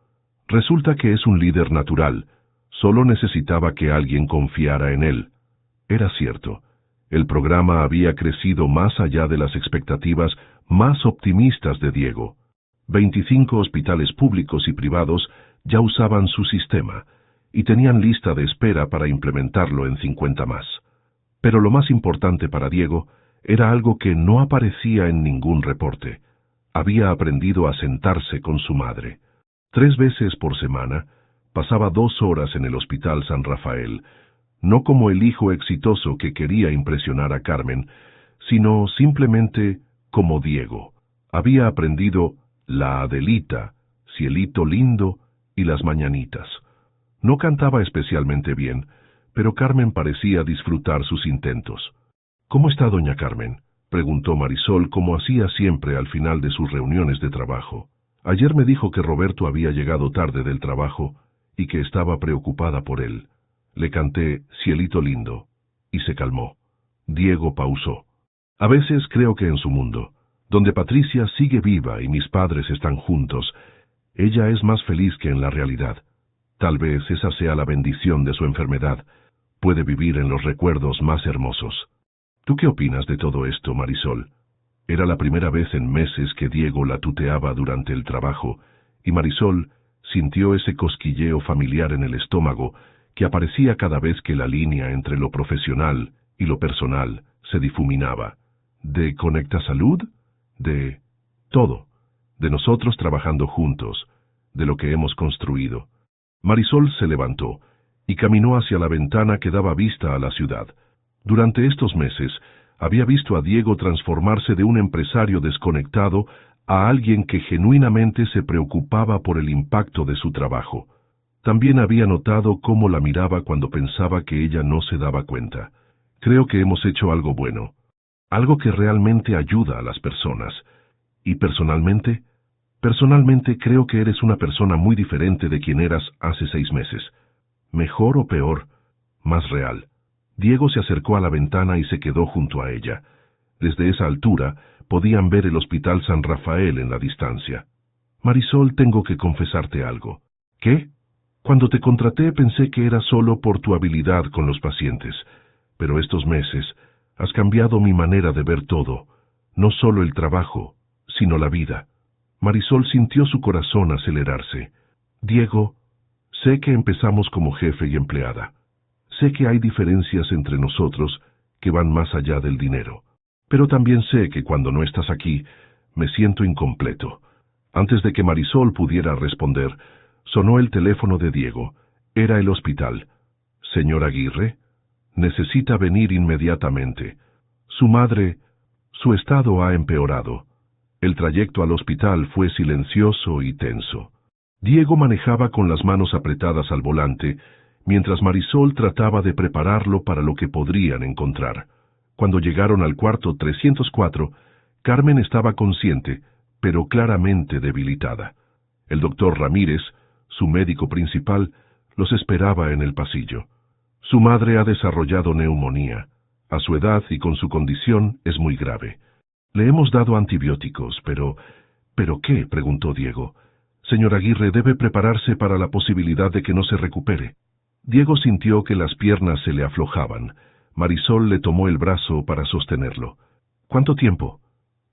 Resulta que es un líder natural. Solo necesitaba que alguien confiara en él. Era cierto. El programa había crecido más allá de las expectativas más optimistas de Diego. 25 hospitales públicos y privados ya usaban su sistema y tenían lista de espera para implementarlo en 50 más. Pero lo más importante para Diego era algo que no aparecía en ningún reporte. Había aprendido a sentarse con su madre. 3 veces por semana pasaba 2 horas en el Hospital San Rafael, no como el hijo exitoso que quería impresionar a Carmen, sino simplemente como Diego. Había aprendido la Adelita, Cielito lindo y las mañanitas. No cantaba especialmente bien, pero Carmen parecía disfrutar sus intentos. ¿Cómo está doña Carmen?, preguntó Marisol como hacía siempre al final de sus reuniones de trabajo. Ayer me dijo que Roberto había llegado tarde del trabajo y que estaba preocupada por él. Le canté Cielito lindo y se calmó. Diego pausó. A veces creo que en su mundo, donde Patricia sigue viva y mis padres están juntos, ella es más feliz que en la realidad. Tal vez esa sea la bendición de su enfermedad. Puede vivir en los recuerdos más hermosos. ¿Tú qué opinas de todo esto, Marisol? Era la primera vez en meses que Diego la tuteaba durante el trabajo, y Marisol sintió ese cosquilleo familiar en el estómago que aparecía cada vez que la línea entre lo profesional y lo personal se difuminaba. ¿De Conecta Salud? De todo. De nosotros trabajando juntos, de lo que hemos construido. Marisol se levantó y caminó hacia la ventana que daba vista a la ciudad. Durante estos meses, había visto a Diego transformarse de un empresario desconectado a alguien que genuinamente se preocupaba por el impacto de su trabajo. También había notado cómo la miraba cuando pensaba que ella no se daba cuenta. Creo que hemos hecho algo bueno, algo que realmente ayuda a las personas. Y personalmente creo que eres una persona muy diferente de quien eras hace 6 meses. Mejor o peor, más real. Diego se acercó a la ventana y se quedó junto a ella. Desde esa altura podían ver el Hospital San Rafael en la distancia. Marisol, tengo que confesarte algo. ¿Qué? Cuando te contraté pensé que era solo por tu habilidad con los pacientes, pero estos meses has cambiado mi manera de ver todo, no solo el trabajo, sino la vida. Marisol sintió su corazón acelerarse. Diego, sé que empezamos como jefe y empleada. Sé que hay diferencias entre nosotros que van más allá del dinero. Pero también sé que cuando no estás aquí, me siento incompleto. Antes de que Marisol pudiera responder, sonó el teléfono de Diego. Era el hospital. Señor Aguirre, necesita venir inmediatamente. Su madre, su estado ha empeorado. El trayecto al hospital fue silencioso y tenso. Diego manejaba con las manos apretadas al volante, mientras Marisol trataba de prepararlo para lo que podrían encontrar. Cuando llegaron al cuarto 304, Carmen estaba consciente, pero claramente debilitada. El doctor Ramírez, su médico principal, los esperaba en el pasillo. Su madre ha desarrollado neumonía. A su edad y con su condición es muy grave. Le hemos dado antibióticos, pero... ¿Pero qué?, preguntó Diego. Señor Aguirre, debe prepararse para la posibilidad de que no se recupere. Diego sintió que las piernas se le aflojaban. Marisol le tomó el brazo para sostenerlo. ¿Cuánto tiempo?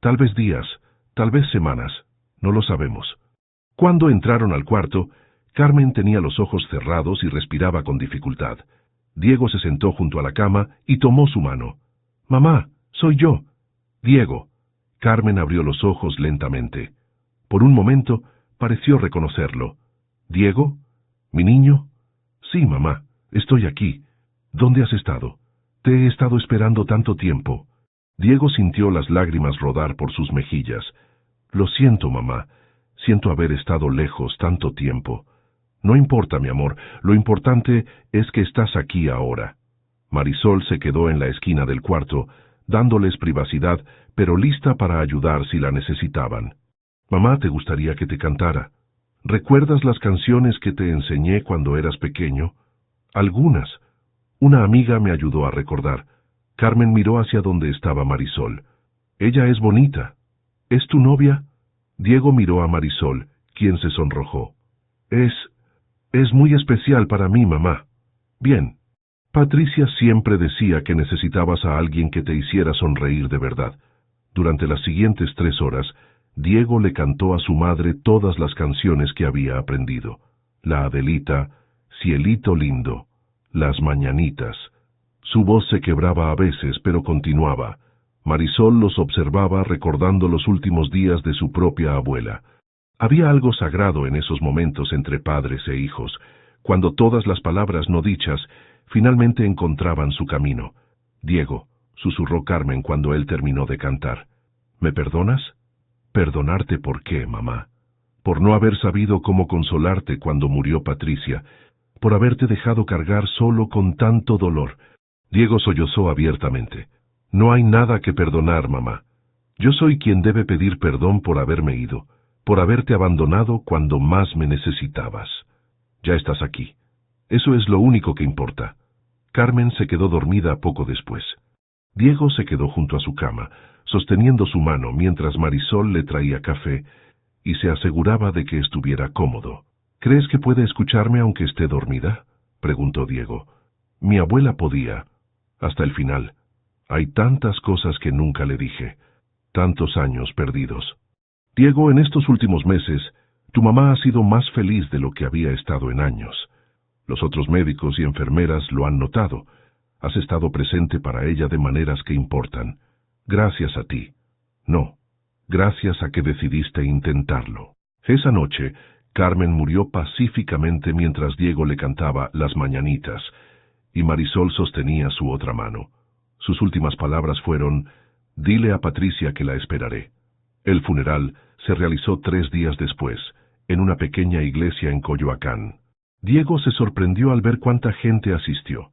Tal vez días, tal vez semanas, no lo sabemos. Cuando entraron al cuarto, Carmen tenía los ojos cerrados y respiraba con dificultad. Diego se sentó junto a la cama y tomó su mano. «Mamá, soy yo». «Diego». Carmen abrió los ojos lentamente. Por un momento pareció reconocerlo. «¿Diego? ¿Mi niño?» «Sí, mamá, estoy aquí. ¿Dónde has estado? Te he estado esperando tanto tiempo». Diego sintió las lágrimas rodar por sus mejillas. «Lo siento, mamá. Siento haber estado lejos tanto tiempo. No importa, mi amor. Lo importante es que estás aquí ahora». Marisol se quedó en la esquina del cuarto, dándoles privacidad, pero lista para ayudar si la necesitaban. «Mamá, ¿te gustaría que te cantara? ¿Recuerdas las canciones que te enseñé cuando eras pequeño?» «Algunas». Una amiga me ayudó a recordar. Carmen miró hacia donde estaba Marisol. «Ella es bonita. ¿Es tu novia?» Diego miró a Marisol, quien se sonrojó. Es muy especial para mí, mamá». «Bien. Patricia siempre decía que necesitabas a alguien que te hiciera sonreír de verdad. Durante las siguientes 3 horas, Diego le cantó a su madre todas las canciones que había aprendido. La Adelita, Cielito lindo, Las mañanitas. Su voz se quebraba a veces, pero continuaba. Marisol los observaba recordando los últimos días de su propia abuela. Había algo sagrado en esos momentos entre padres e hijos, cuando todas las palabras no dichas finalmente encontraban su camino. Diego, susurró Carmen cuando él terminó de cantar. ¿Me perdonas? ¿Perdonarte por qué, mamá? Por no haber sabido cómo consolarte cuando murió Patricia, por haberte dejado cargar solo con tanto dolor. Diego sollozó abiertamente. No hay nada que perdonar, mamá. Yo soy quien debe pedir perdón por haberme ido, por haberte abandonado cuando más me necesitabas. Ya estás aquí. Eso es lo único que importa. Carmen se quedó dormida poco después. Diego se quedó junto a su cama, sosteniendo su mano mientras Marisol le traía café y se aseguraba de que estuviera cómodo. ¿Crees que puede escucharme aunque esté dormida?, preguntó Diego. Mi abuela podía, hasta el final. Hay tantas cosas que nunca le dije, tantos años perdidos. Diego, en estos últimos meses, tu mamá ha sido más feliz de lo que había estado en años. Los otros médicos y enfermeras lo han notado. Has estado presente para ella de maneras que importan. Gracias a ti. No, gracias a que decidiste intentarlo. Esa noche, Carmen murió pacíficamente mientras Diego le cantaba Las mañanitas, y Marisol sostenía su otra mano. Sus últimas palabras fueron: dile a Patricia que la esperaré. El funeral se realizó 3 días después, en una pequeña iglesia en Coyoacán. Diego se sorprendió al ver cuánta gente asistió.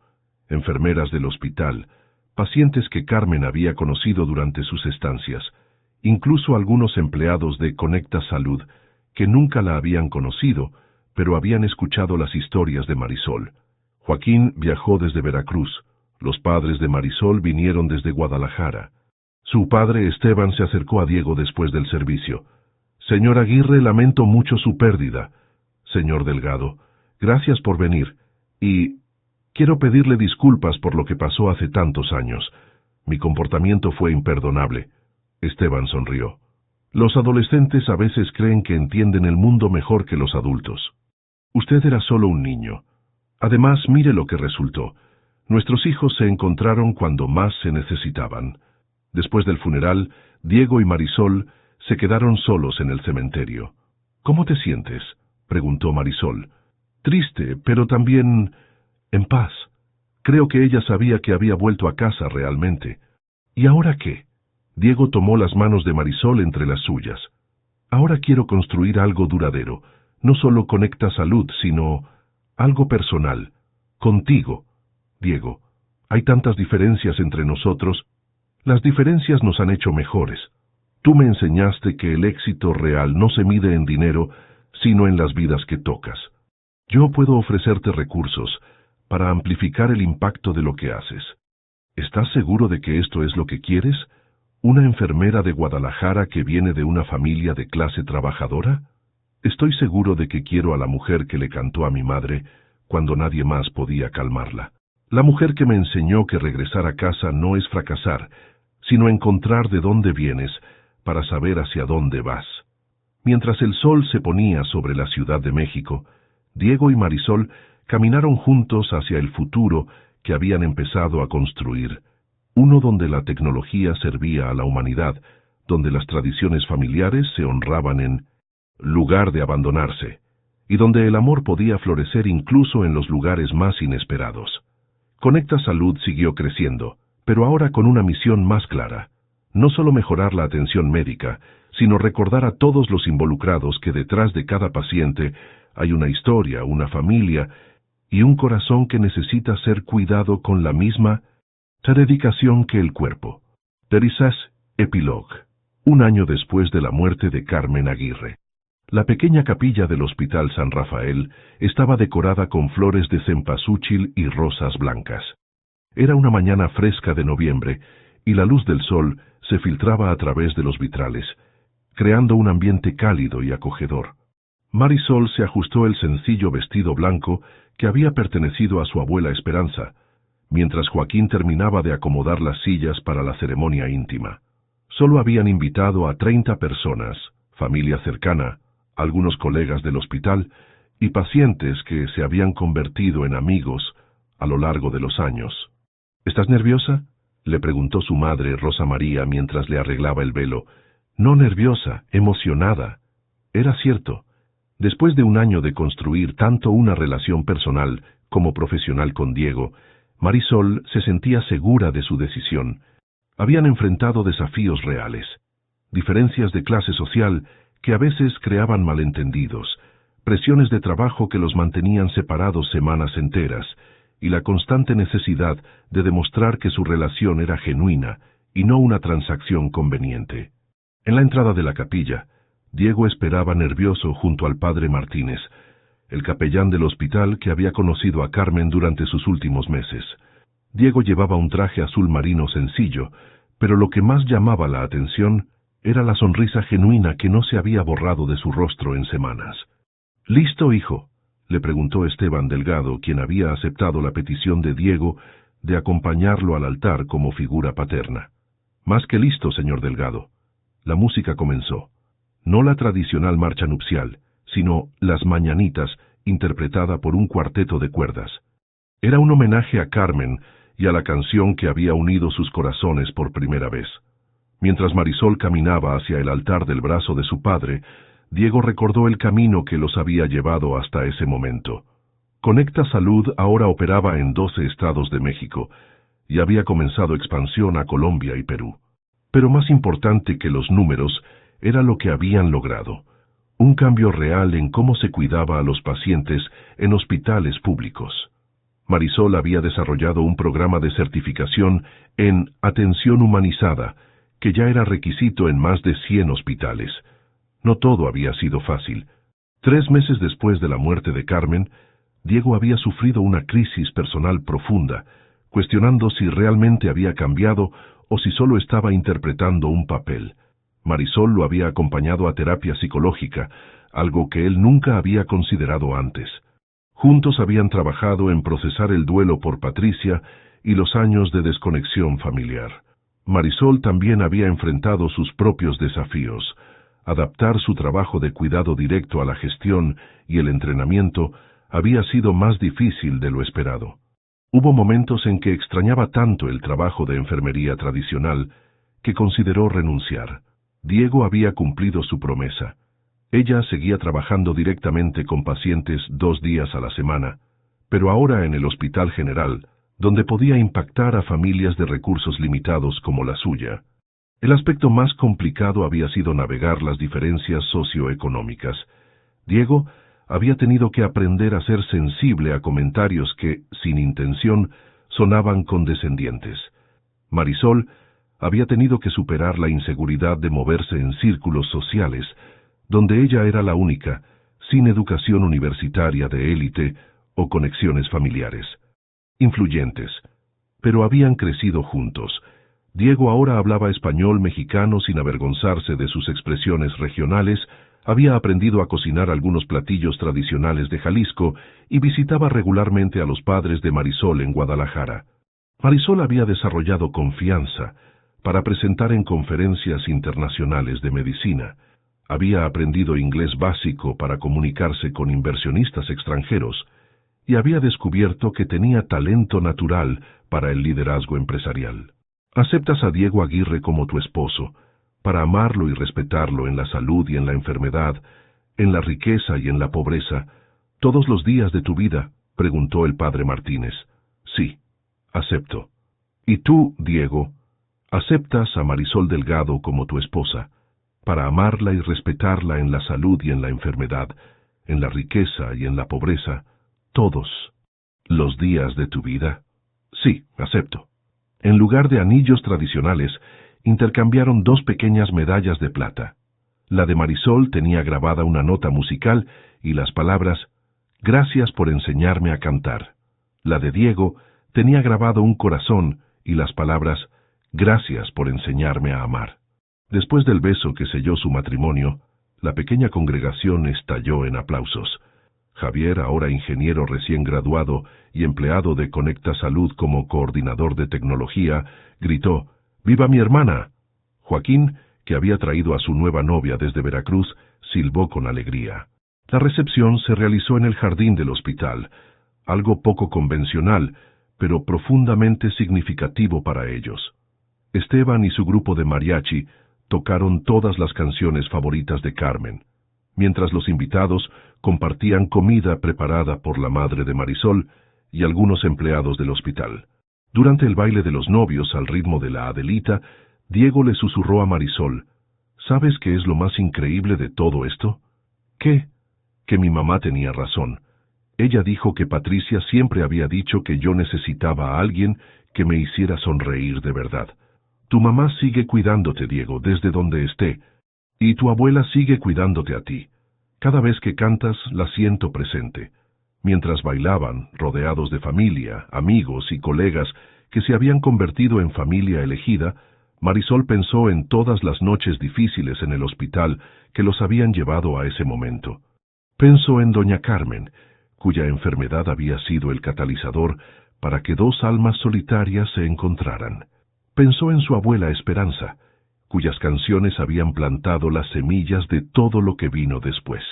Enfermeras del hospital, pacientes que Carmen había conocido durante sus estancias, incluso algunos empleados de Conecta Salud, que nunca la habían conocido, pero habían escuchado las historias de Marisol. Joaquín viajó desde Veracruz. Los padres de Marisol vinieron desde Guadalajara. Su padre Esteban se acercó a Diego después del servicio. Señor Aguirre, lamento mucho su pérdida. Señor Delgado, gracias por venir, y quiero pedirle disculpas por lo que pasó hace tantos años. Mi comportamiento fue imperdonable. Esteban sonrió. Los adolescentes a veces creen que entienden el mundo mejor que los adultos. Usted era solo un niño. Además, mire lo que resultó. Nuestros hijos se encontraron cuando más se necesitaban. Después del funeral, Diego y Marisol se quedaron solos en el cementerio. ¿Cómo te sientes?, preguntó Marisol. Triste, pero también en paz. Creo que ella sabía que había vuelto a casa realmente. ¿Y ahora qué? Diego tomó las manos de Marisol entre las suyas. Ahora quiero construir algo duradero. No solo Conecta Salud, sino algo personal. Contigo. Diego, hay tantas diferencias entre nosotros. Las diferencias nos han hecho mejores. Tú me enseñaste que el éxito real no se mide en dinero, sino en las vidas que tocas. Yo puedo ofrecerte recursos para amplificar el impacto de lo que haces. ¿Estás seguro de que esto es lo que quieres? ¿Una enfermera de Guadalajara que viene de una familia de clase trabajadora? Estoy seguro de que quiero a la mujer que le cantó a mi madre cuando nadie más podía calmarla. La mujer que me enseñó que regresar a casa no es fracasar, sino encontrar de dónde vienes para saber hacia dónde vas. Mientras el sol se ponía sobre la Ciudad de México, Diego y Marisol caminaron juntos hacia el futuro que habían empezado a construir, uno donde la tecnología servía a la humanidad, donde las tradiciones familiares se honraban en lugar de abandonarse, y donde el amor podía florecer incluso en los lugares más inesperados. Conecta Salud siguió creciendo, pero ahora con una misión más clara: no solo mejorar la atención médica, sino recordar a todos los involucrados que detrás de cada paciente hay una historia, una familia y un corazón que necesita ser cuidado con la misma dedicación que el cuerpo. Teresas Epilogue. 1 año después de la muerte de Carmen Aguirre. La pequeña capilla del Hospital San Rafael estaba decorada con flores de cempasúchil y rosas blancas. Era una mañana fresca de noviembre, y la luz del sol se filtraba a través de los vitrales, creando un ambiente cálido y acogedor. Marisol se ajustó el sencillo vestido blanco que había pertenecido a su abuela Esperanza, mientras Joaquín terminaba de acomodar las sillas para la ceremonia íntima. Solo habían invitado a 30 personas, familia cercana, algunos colegas del hospital y pacientes que se habían convertido en amigos a lo largo de los años. ¿Estás nerviosa?, le preguntó su madre, Rosa María, mientras le arreglaba el velo. No nerviosa, emocionada. Era cierto. Después de un año de construir tanto una relación personal como profesional con Diego, Marisol se sentía segura de su decisión. Habían enfrentado desafíos reales, diferencias de clase social que a veces creaban malentendidos, presiones de trabajo que los mantenían separados semanas enteras, y la constante necesidad de demostrar que su relación era genuina y no una transacción conveniente. En la entrada de la capilla, Diego esperaba nervioso junto al padre Martínez, el capellán del hospital que había conocido a Carmen durante sus últimos meses. Diego llevaba un traje azul marino sencillo, pero lo que más llamaba la atención era la sonrisa genuina que no se había borrado de su rostro en semanas. «¿Listo, hijo?», le preguntó Esteban Delgado, quien había aceptado la petición de Diego de acompañarlo al altar como figura paterna. «Más que listo, señor Delgado». La música comenzó. No la tradicional marcha nupcial, sino Las Mañanitas, interpretada por un cuarteto de cuerdas. Era un homenaje a Carmen y a la canción que había unido sus corazones por primera vez. Mientras Marisol caminaba hacia el altar del brazo de su padre, Diego recordó el camino que los había llevado hasta ese momento. Conecta Salud ahora operaba en 12 estados de México y había comenzado expansión a Colombia y Perú. Pero más importante que los números era lo que habían logrado: un cambio real en cómo se cuidaba a los pacientes en hospitales públicos. Marisol había desarrollado un programa de certificación en atención humanizada, que ya era requisito en más de 100 hospitales. No todo había sido fácil. 3 meses después de la muerte de Carmen, Diego había sufrido una crisis personal profunda, cuestionando si realmente había cambiado o si solo estaba interpretando un papel. Marisol lo había acompañado a terapia psicológica, algo que él nunca había considerado antes. Juntos habían trabajado en procesar el duelo por Patricia y los años de desconexión familiar. Marisol también había enfrentado sus propios desafíos. Adaptar su trabajo de cuidado directo a la gestión y el entrenamiento había sido más difícil de lo esperado. Hubo momentos en que extrañaba tanto el trabajo de enfermería tradicional que consideró renunciar. Diego había cumplido su promesa. Ella seguía trabajando directamente con pacientes 2 días a la semana, pero ahora en el Hospital General, donde podía impactar a familias de recursos limitados como la suya. El aspecto más complicado había sido navegar las diferencias socioeconómicas. Diego había tenido que aprender a ser sensible a comentarios que, sin intención, sonaban condescendientes. Marisol había tenido que superar la inseguridad de moverse en círculos sociales, donde ella era la única, sin educación universitaria de élite o conexiones familiares. Influyentes, pero habían crecido juntos. Diego ahora hablaba español mexicano sin avergonzarse de sus expresiones regionales, había aprendido a cocinar algunos platillos tradicionales de Jalisco y visitaba regularmente a los padres de Marisol en Guadalajara. Marisol había desarrollado confianza para presentar en conferencias internacionales de medicina. Había aprendido inglés básico para comunicarse con inversionistas extranjeros y había descubierto que tenía talento natural para el liderazgo empresarial. Aceptas a Diego Aguirre como tu esposo, para amarlo y respetarlo en la salud y en la enfermedad, en la riqueza y en la pobreza, todos los días de tu vida, preguntó el padre Martínez. Sí, acepto. ¿Y tú, Diego, aceptas a Marisol Delgado como tu esposa, para amarla y respetarla en la salud y en la enfermedad, en la riqueza y en la pobreza, todos los días de tu vida? Sí, acepto. En lugar de anillos tradicionales, intercambiaron 2 pequeñas medallas de plata. La de Marisol tenía grabada una nota musical y las palabras «Gracias por enseñarme a cantar». La de Diego tenía grabado un corazón y las palabras «Gracias por enseñarme a amar». Después del beso que selló su matrimonio, la pequeña congregación estalló en aplausos. Javier, ahora ingeniero recién graduado y empleado de Conecta Salud como coordinador de tecnología, gritó: «¡Viva mi hermana!». Joaquín, que había traído a su nueva novia desde Veracruz, silbó con alegría. La recepción se realizó en el jardín del hospital, algo poco convencional, pero profundamente significativo para ellos. Esteban y su grupo de mariachi tocaron todas las canciones favoritas de Carmen, mientras los invitados compartían comida preparada por la madre de Marisol y algunos empleados del hospital. Durante el baile de los novios al ritmo de la Adelita, Diego le susurró a Marisol: «¿Sabes qué es lo más increíble de todo esto?». «¿Qué?». «Que mi mamá tenía razón. Ella dijo que Patricia siempre había dicho que yo necesitaba a alguien que me hiciera sonreír de verdad. Tu mamá sigue cuidándote, Diego, desde donde esté, y tu abuela sigue cuidándote a ti. Cada vez que cantas, la siento presente». Mientras bailaban, rodeados de familia, amigos y colegas que se habían convertido en familia elegida, Marisol pensó en todas las noches difíciles en el hospital que los habían llevado a ese momento. Pensó en doña Carmen, cuya enfermedad había sido el catalizador para que dos almas solitarias se encontraran. Pensó en su abuela Esperanza, cuyas canciones habían plantado las semillas de todo lo que vino después.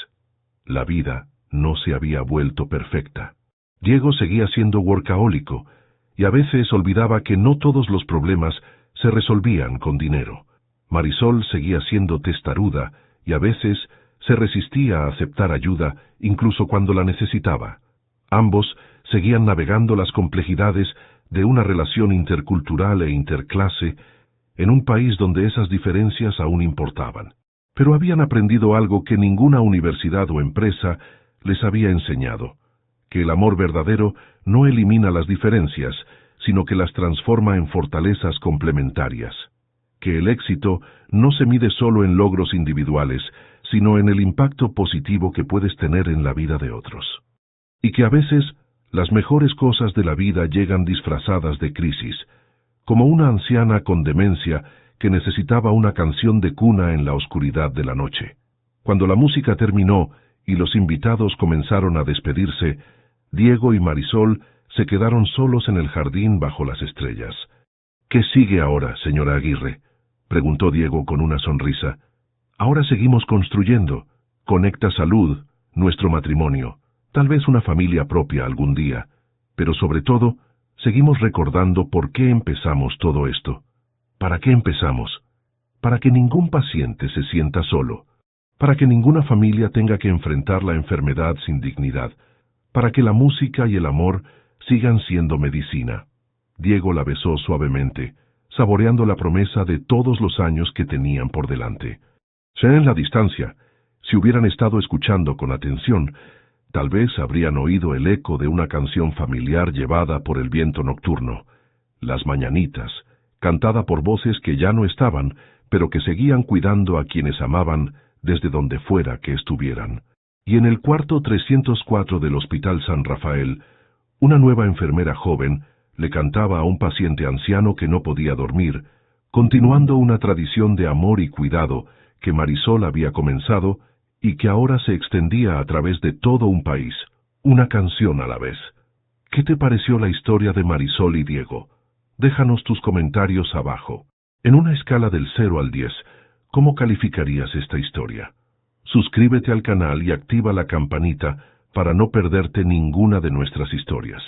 La vida no se había vuelto perfecta. Diego seguía siendo workahólico, y a veces olvidaba que no todos los problemas se resolvían con dinero. Marisol seguía siendo testaruda, y a veces se resistía a aceptar ayuda incluso cuando la necesitaba. Ambos seguían navegando las complejidades de una relación intercultural e interclase en un país donde esas diferencias aún importaban. Pero habían aprendido algo que ninguna universidad o empresa les había enseñado: que el amor verdadero no elimina las diferencias, sino que las transforma en fortalezas complementarias. Que el éxito no se mide solo en logros individuales, sino en el impacto positivo que puedes tener en la vida de otros. Y que a veces las mejores cosas de la vida llegan disfrazadas de crisis, como una anciana con demencia que necesitaba una canción de cuna en la oscuridad de la noche. Cuando la música terminó y los invitados comenzaron a despedirse, Diego y Marisol se quedaron solos en el jardín bajo las estrellas. «¿Qué sigue ahora, señora Aguirre?», preguntó Diego con una sonrisa. «Ahora seguimos construyendo. Conecta Salud, nuestro matrimonio, tal vez una familia propia algún día, pero sobre todo, seguimos recordando por qué empezamos todo esto. ¿Para qué empezamos? Para que ningún paciente se sienta solo, para que ninguna familia tenga que enfrentar la enfermedad sin dignidad, para que la música y el amor sigan siendo medicina». Diego la besó suavemente, saboreando la promesa de todos los años que tenían por delante. Sea en la distancia, si hubieran estado escuchando con atención, tal vez habrían oído el eco de una canción familiar llevada por el viento nocturno, Las Mañanitas, cantada por voces que ya no estaban, pero que seguían cuidando a quienes amaban desde donde fuera que estuvieran. Y en el cuarto 304 del Hospital San Rafael, una nueva enfermera joven le cantaba a un paciente anciano que no podía dormir, continuando una tradición de amor y cuidado que Marisol había comenzado y que ahora se extendía a través de todo un país, una canción a la vez. ¿Qué te pareció la historia de Marisol y Diego? Déjanos tus comentarios abajo. En una escala del 0 al 10, ¿cómo calificarías esta historia? Suscríbete al canal y activa la campanita para no perderte ninguna de nuestras historias.